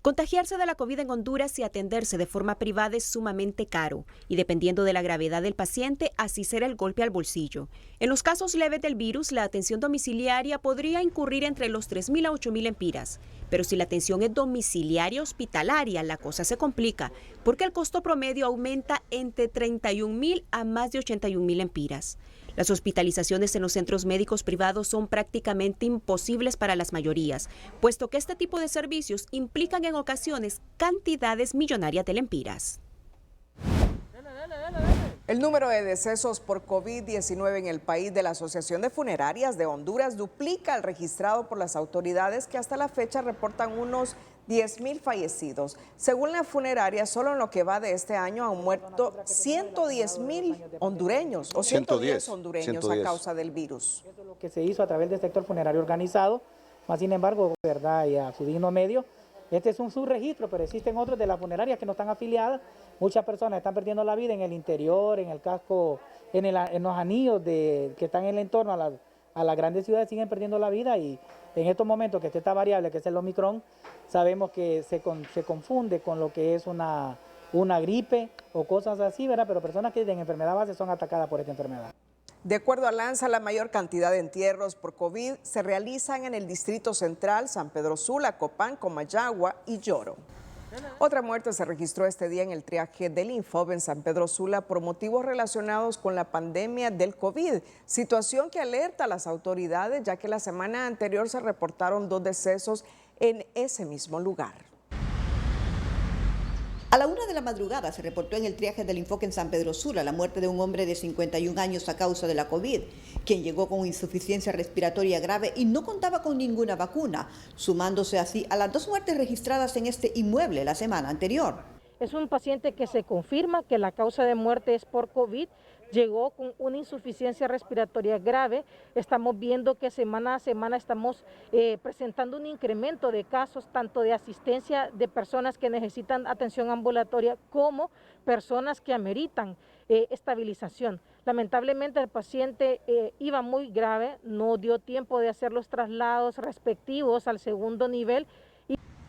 Contagiarse de la COVID en Honduras y atenderse de forma privada es sumamente caro y dependiendo de la gravedad del paciente, así será el golpe al bolsillo. En los casos leves del virus, la atención domiciliaria podría incurrir entre los 3.000 a 8.000 lempiras. Pero si la atención es domiciliaria hospitalaria, la cosa se complica porque el costo promedio aumenta entre 31.000 a más de 81.000 lempiras. Las hospitalizaciones en los centros médicos privados son prácticamente imposibles para las mayorías, puesto que este tipo de servicios implican en ocasiones cantidades millonarias de lempiras. El número de decesos por COVID-19 en el país de la Asociación de Funerarias de Honduras duplica al registrado por las autoridades que hasta la fecha reportan unos 10.000 fallecidos. Según la funeraria, solo en lo que va de este año han muerto 110.000 hondureños o 110 hondureños a causa del virus. Eso es lo que se hizo a través del sector funerario organizado, más sin embargo, verdad, y a su digno medio. Este es un subregistro, pero existen otros de las funerarias que no están afiliadas. Muchas personas están perdiendo la vida en el interior, en el casco, en los anillos que están en el entorno a las grandes ciudades, siguen perdiendo la vida y en estos momentos que está esta variable, que es el Omicron, sabemos que se confunde con lo que es una gripe o cosas así, ¿verdad? Pero personas que tienen enfermedad base son atacadas por esta enfermedad. De acuerdo a Lanza, la mayor cantidad de entierros por COVID se realizan en el Distrito Central, San Pedro Sula, Copán, Comayagua y Lloro. Otra muerte se registró este día en el triaje del Infob en San Pedro Sula por motivos relacionados con la pandemia del COVID, situación que alerta a las autoridades ya que la semana anterior se reportaron 2 decesos en ese mismo lugar. A la 1 de la madrugada se reportó en el triaje del Infoque en San Pedro Sula la muerte de un hombre de 51 años a causa de la COVID, quien llegó con insuficiencia respiratoria grave y no contaba con ninguna vacuna, sumándose así a las 2 muertes registradas en este inmueble la semana anterior. Es un paciente que se confirma que la causa de muerte es por COVID, llegó con una insuficiencia respiratoria grave. Estamos viendo que semana a semana estamos presentando un incremento de casos, tanto de asistencia de personas que necesitan atención ambulatoria como personas que ameritan estabilización. Lamentablemente el paciente iba muy grave, no dio tiempo de hacer los traslados respectivos al segundo nivel.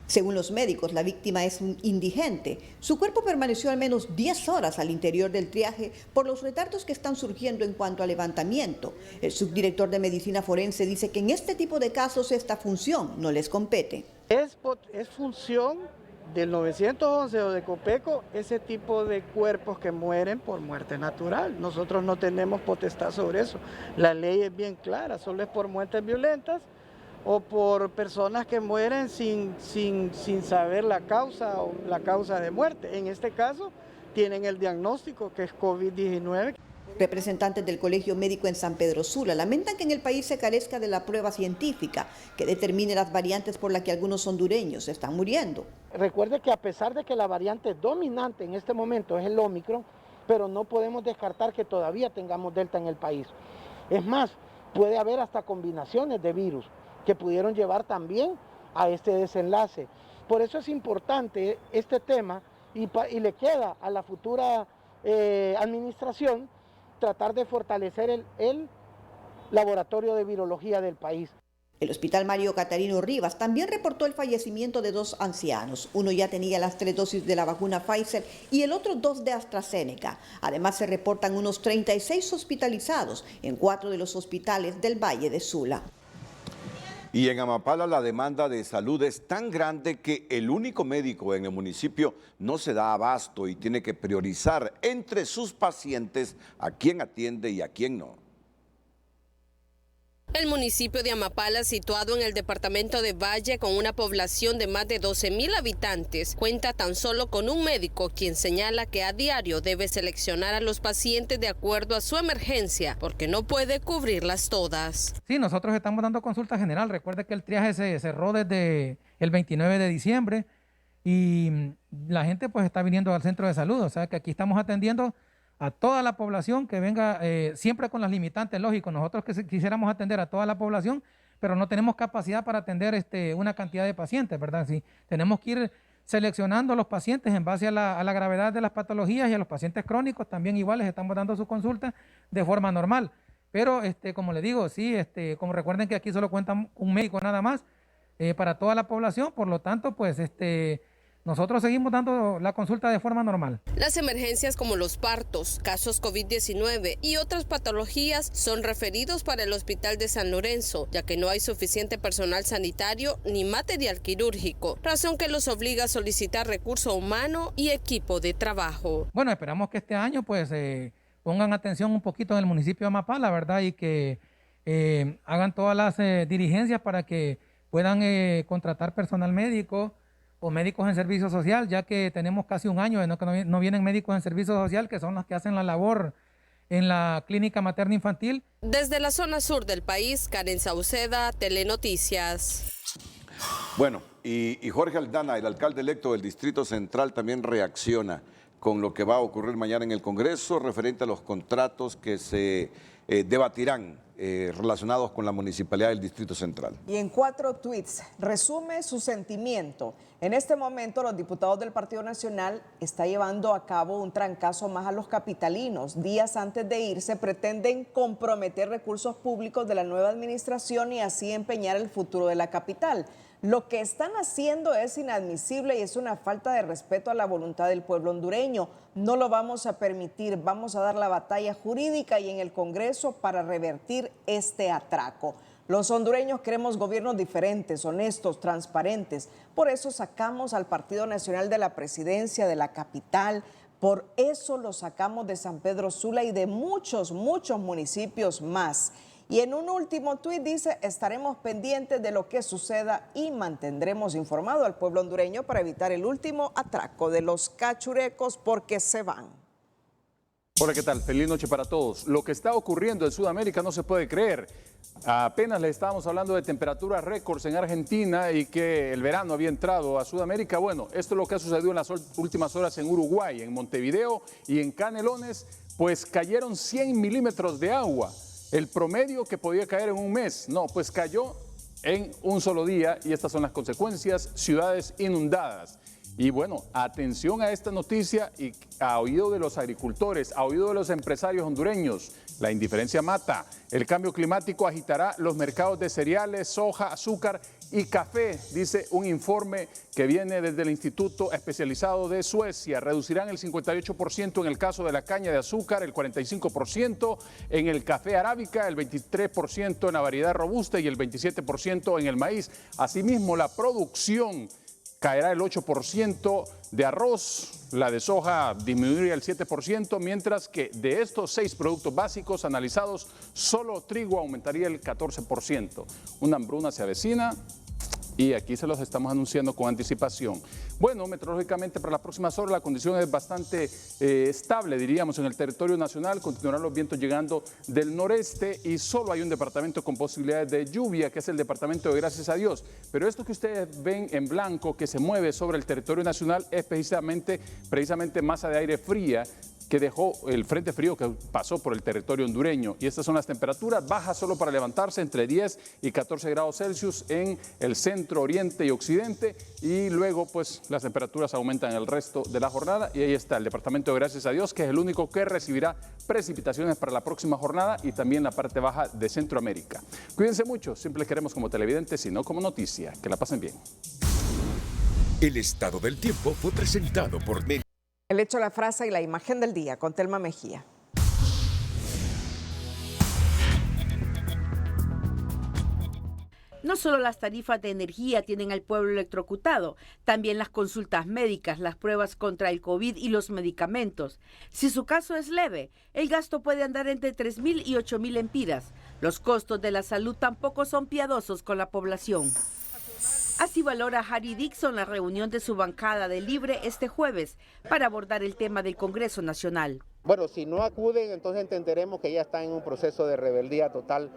Según los médicos, la víctima es un indigente. Su cuerpo permaneció al menos 10 horas al interior del triaje por los retardos que están surgiendo en cuanto al levantamiento. El subdirector de Medicina Forense dice que en este tipo de casos esta función no les compete. Es función del 911 o de Copeco ese tipo de cuerpos que mueren por muerte natural. Nosotros no tenemos potestad sobre eso. La ley es bien clara, solo es por muertes violentas o por personas que mueren sin saber la causa o la causa de muerte. En este caso tienen el diagnóstico que es COVID-19. Representantes del Colegio Médico en San Pedro Sula lamentan que en el país se carezca de la prueba científica que determine las variantes por las que algunos hondureños están muriendo. Recuerde que a pesar de que la variante dominante en este momento es el Omicron, pero no podemos descartar que todavía tengamos Delta en el país. Es más, puede haber hasta combinaciones de virus que pudieron llevar también a este desenlace. Por eso es importante este tema y le queda a la futura administración tratar de fortalecer el laboratorio de virología del país. El Hospital Mario Catarino Rivas también reportó el fallecimiento de 2 ancianos. Uno ya tenía las 3 dosis de la vacuna Pfizer y el otro 2 de AstraZeneca. Además se reportan unos 36 hospitalizados en 4 de los hospitales del Valle de Sula. Y en Amapala la demanda de salud es tan grande que el único médico en el municipio no se da abasto y tiene que priorizar entre sus pacientes a quién atiende y a quién no. El municipio de Amapala, situado en el departamento de Valle con una población de más de 12,000 habitantes, cuenta tan solo con un médico quien señala que a diario debe seleccionar a los pacientes de acuerdo a su emergencia porque no puede cubrirlas todas. Sí, nosotros estamos dando consulta general. Recuerde que el triaje se cerró desde el 29 de diciembre y la gente pues está viniendo al centro de salud. O sea que aquí estamos atendiendo a toda la población que venga, siempre con las limitantes, lógico. Nosotros quisiéramos atender a toda la población, pero no tenemos capacidad para atender una cantidad de pacientes, ¿verdad? Sí, tenemos que ir seleccionando a los pacientes en base a la gravedad de las patologías y a los pacientes crónicos también iguales estamos dando su consulta de forma normal. Pero, como le digo, sí, como recuerden que aquí solo cuenta un médico nada más para toda la población, por lo tanto, pues, nosotros seguimos dando la consulta de forma normal. Las emergencias como los partos, casos COVID-19 y otras patologías son referidos para el Hospital de San Lorenzo, ya que no hay suficiente personal sanitario ni material quirúrgico, razón que los obliga a solicitar recurso humano y equipo de trabajo. Bueno, esperamos que este año pues pongan atención un poquito en el municipio de Amapala, ¿verdad? Y que hagan todas las diligencias para que puedan contratar personal médico o médicos en servicio social, ya que tenemos casi un año de que no vienen médicos en servicio social, que son los que hacen la labor en la clínica materna infantil. Desde la zona sur del país, Karen Sauceda, Telenoticias. Bueno, y Jorge Aldana, el alcalde electo del Distrito Central, también reacciona con lo que va a ocurrir mañana en el Congreso referente a los contratos que se debatirán relacionados con la municipalidad del Distrito Central. Y en 4 tweets resume su sentimiento. En este momento los diputados del Partido Nacional están llevando a cabo un trancazo más a los capitalinos. Días antes de irse pretenden comprometer recursos públicos de la nueva administración y así empeñar el futuro de la capital. Lo que están haciendo es inadmisible y es una falta de respeto a la voluntad del pueblo hondureño. No lo vamos a permitir, vamos a dar la batalla jurídica y en el Congreso para revertir este atraco. Los hondureños queremos gobiernos diferentes, honestos, transparentes. Por eso sacamos al Partido Nacional de la presidencia de la capital. Por eso lo sacamos de San Pedro Sula y de muchos municipios más. Y en un último tuit dice, estaremos pendientes de lo que suceda y mantendremos informado al pueblo hondureño para evitar el último atraco de los cachurecos porque se van. Hola, ¿qué tal? Feliz noche para todos. Lo que está ocurriendo en Sudamérica no se puede creer. Apenas le estábamos hablando de temperaturas récords en Argentina y que el verano había entrado a Sudamérica. Bueno, esto es lo que ha sucedido en las últimas horas en Uruguay, en Montevideo y en Canelones, pues cayeron 100 milímetros de agua. El promedio que podía caer en un mes, no, pues cayó en un solo día y estas son las consecuencias, ciudades inundadas. Y bueno, atención a esta noticia y a oído de los agricultores, a oído de los empresarios hondureños. La indiferencia mata. El cambio climático agitará los mercados de cereales, soja, azúcar y café, dice un informe que viene desde el Instituto Especializado de Suecia. Reducirán el 58% en el caso de la caña de azúcar, el 45% en el café arábica, el 23% en la variedad robusta y el 27% en el maíz. Asimismo, la producción caerá el 8% de arroz, la de soja disminuiría el 7%, mientras que de estos 6 productos básicos analizados, solo trigo aumentaría el 14%. Una hambruna se avecina y aquí se los estamos anunciando con anticipación. Bueno, meteorológicamente para las próximas horas la condición es bastante estable, diríamos, en el territorio nacional. Continuarán los vientos llegando del noreste y solo hay un departamento con posibilidades de lluvia, que es el departamento de Gracias a Dios. Pero esto que ustedes ven en blanco que se mueve sobre el territorio nacional es precisamente masa de aire fría que dejó el frente frío que pasó por el territorio hondureño. Y estas son las temperaturas bajas solo para levantarse entre 10 y 14 grados Celsius en el centro, oriente y occidente. Y luego pues las temperaturas aumentan el resto de la jornada. Y ahí está el departamento de Gracias a Dios, que es el único que recibirá precipitaciones para la próxima jornada y también la parte baja de Centroamérica. Cuídense mucho, siempre les queremos como televidentes y no como noticia. Que la pasen bien. El estado del tiempo fue presentado por... El hecho, la frase y la imagen del día con Telma Mejía. No solo las tarifas de energía tienen al pueblo electrocutado, también las consultas médicas, las pruebas contra el COVID y los medicamentos. Si su caso es leve, el gasto puede andar entre 3.000 y 8.000 lempiras. Los costos de la salud tampoco son piadosos con la población. Así valora Harry Dixon la reunión de su bancada de Libre este jueves para abordar el tema del Congreso Nacional. Bueno, si no acuden, entonces entenderemos que ya están en un proceso de rebeldía total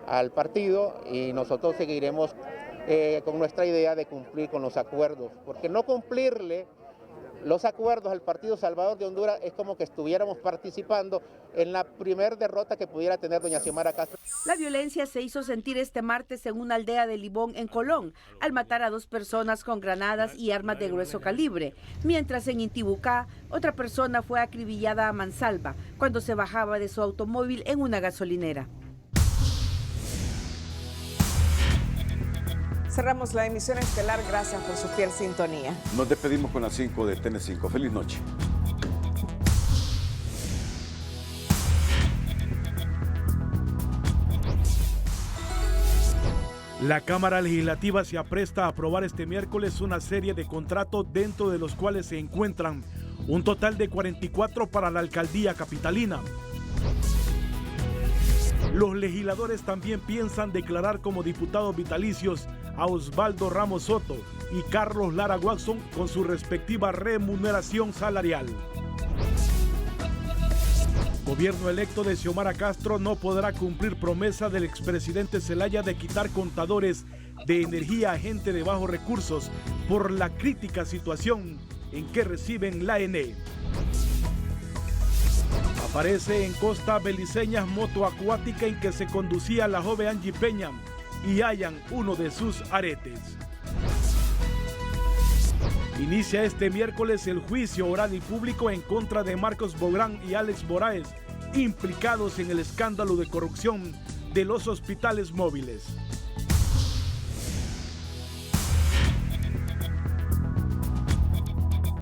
al partido y nosotros seguiremos con nuestra idea de cumplir con los acuerdos, porque no cumplirle los acuerdos al Partido Salvador de Honduras es como que estuviéramos participando en la primer derrota que pudiera tener doña Xiomara Castro. La violencia se hizo sentir este martes en una aldea de Libón, en Colón, al matar a 2 personas con granadas y armas de grueso calibre, mientras en Intibucá otra persona fue acribillada a mansalva cuando se bajaba de su automóvil en una gasolinera. Cerramos la emisión estelar, gracias por su fiel sintonía. Nos despedimos con las 5 de TN5. Feliz noche. La Cámara Legislativa se apresta a aprobar este miércoles una serie de contratos dentro de los cuales se encuentran un total de 44 para la alcaldía capitalina. Los legisladores también piensan declarar como diputados vitalicios a Osvaldo Ramos Soto y Carlos Lara Watson con su respectiva remuneración salarial. Gobierno electo de Xiomara Castro no podrá cumplir promesa del expresidente Zelaya de quitar contadores de energía a gente de bajos recursos por la crítica situación en que reciben la ENE. Aparece en Costa Beliceñas moto acuática en que se conducía la joven Angie Peña y hallan uno de sus aretes. Inicia este miércoles el juicio oral y público en contra de Marcos Bográn y Alex Moraes, implicados en el escándalo de corrupción de los hospitales móviles.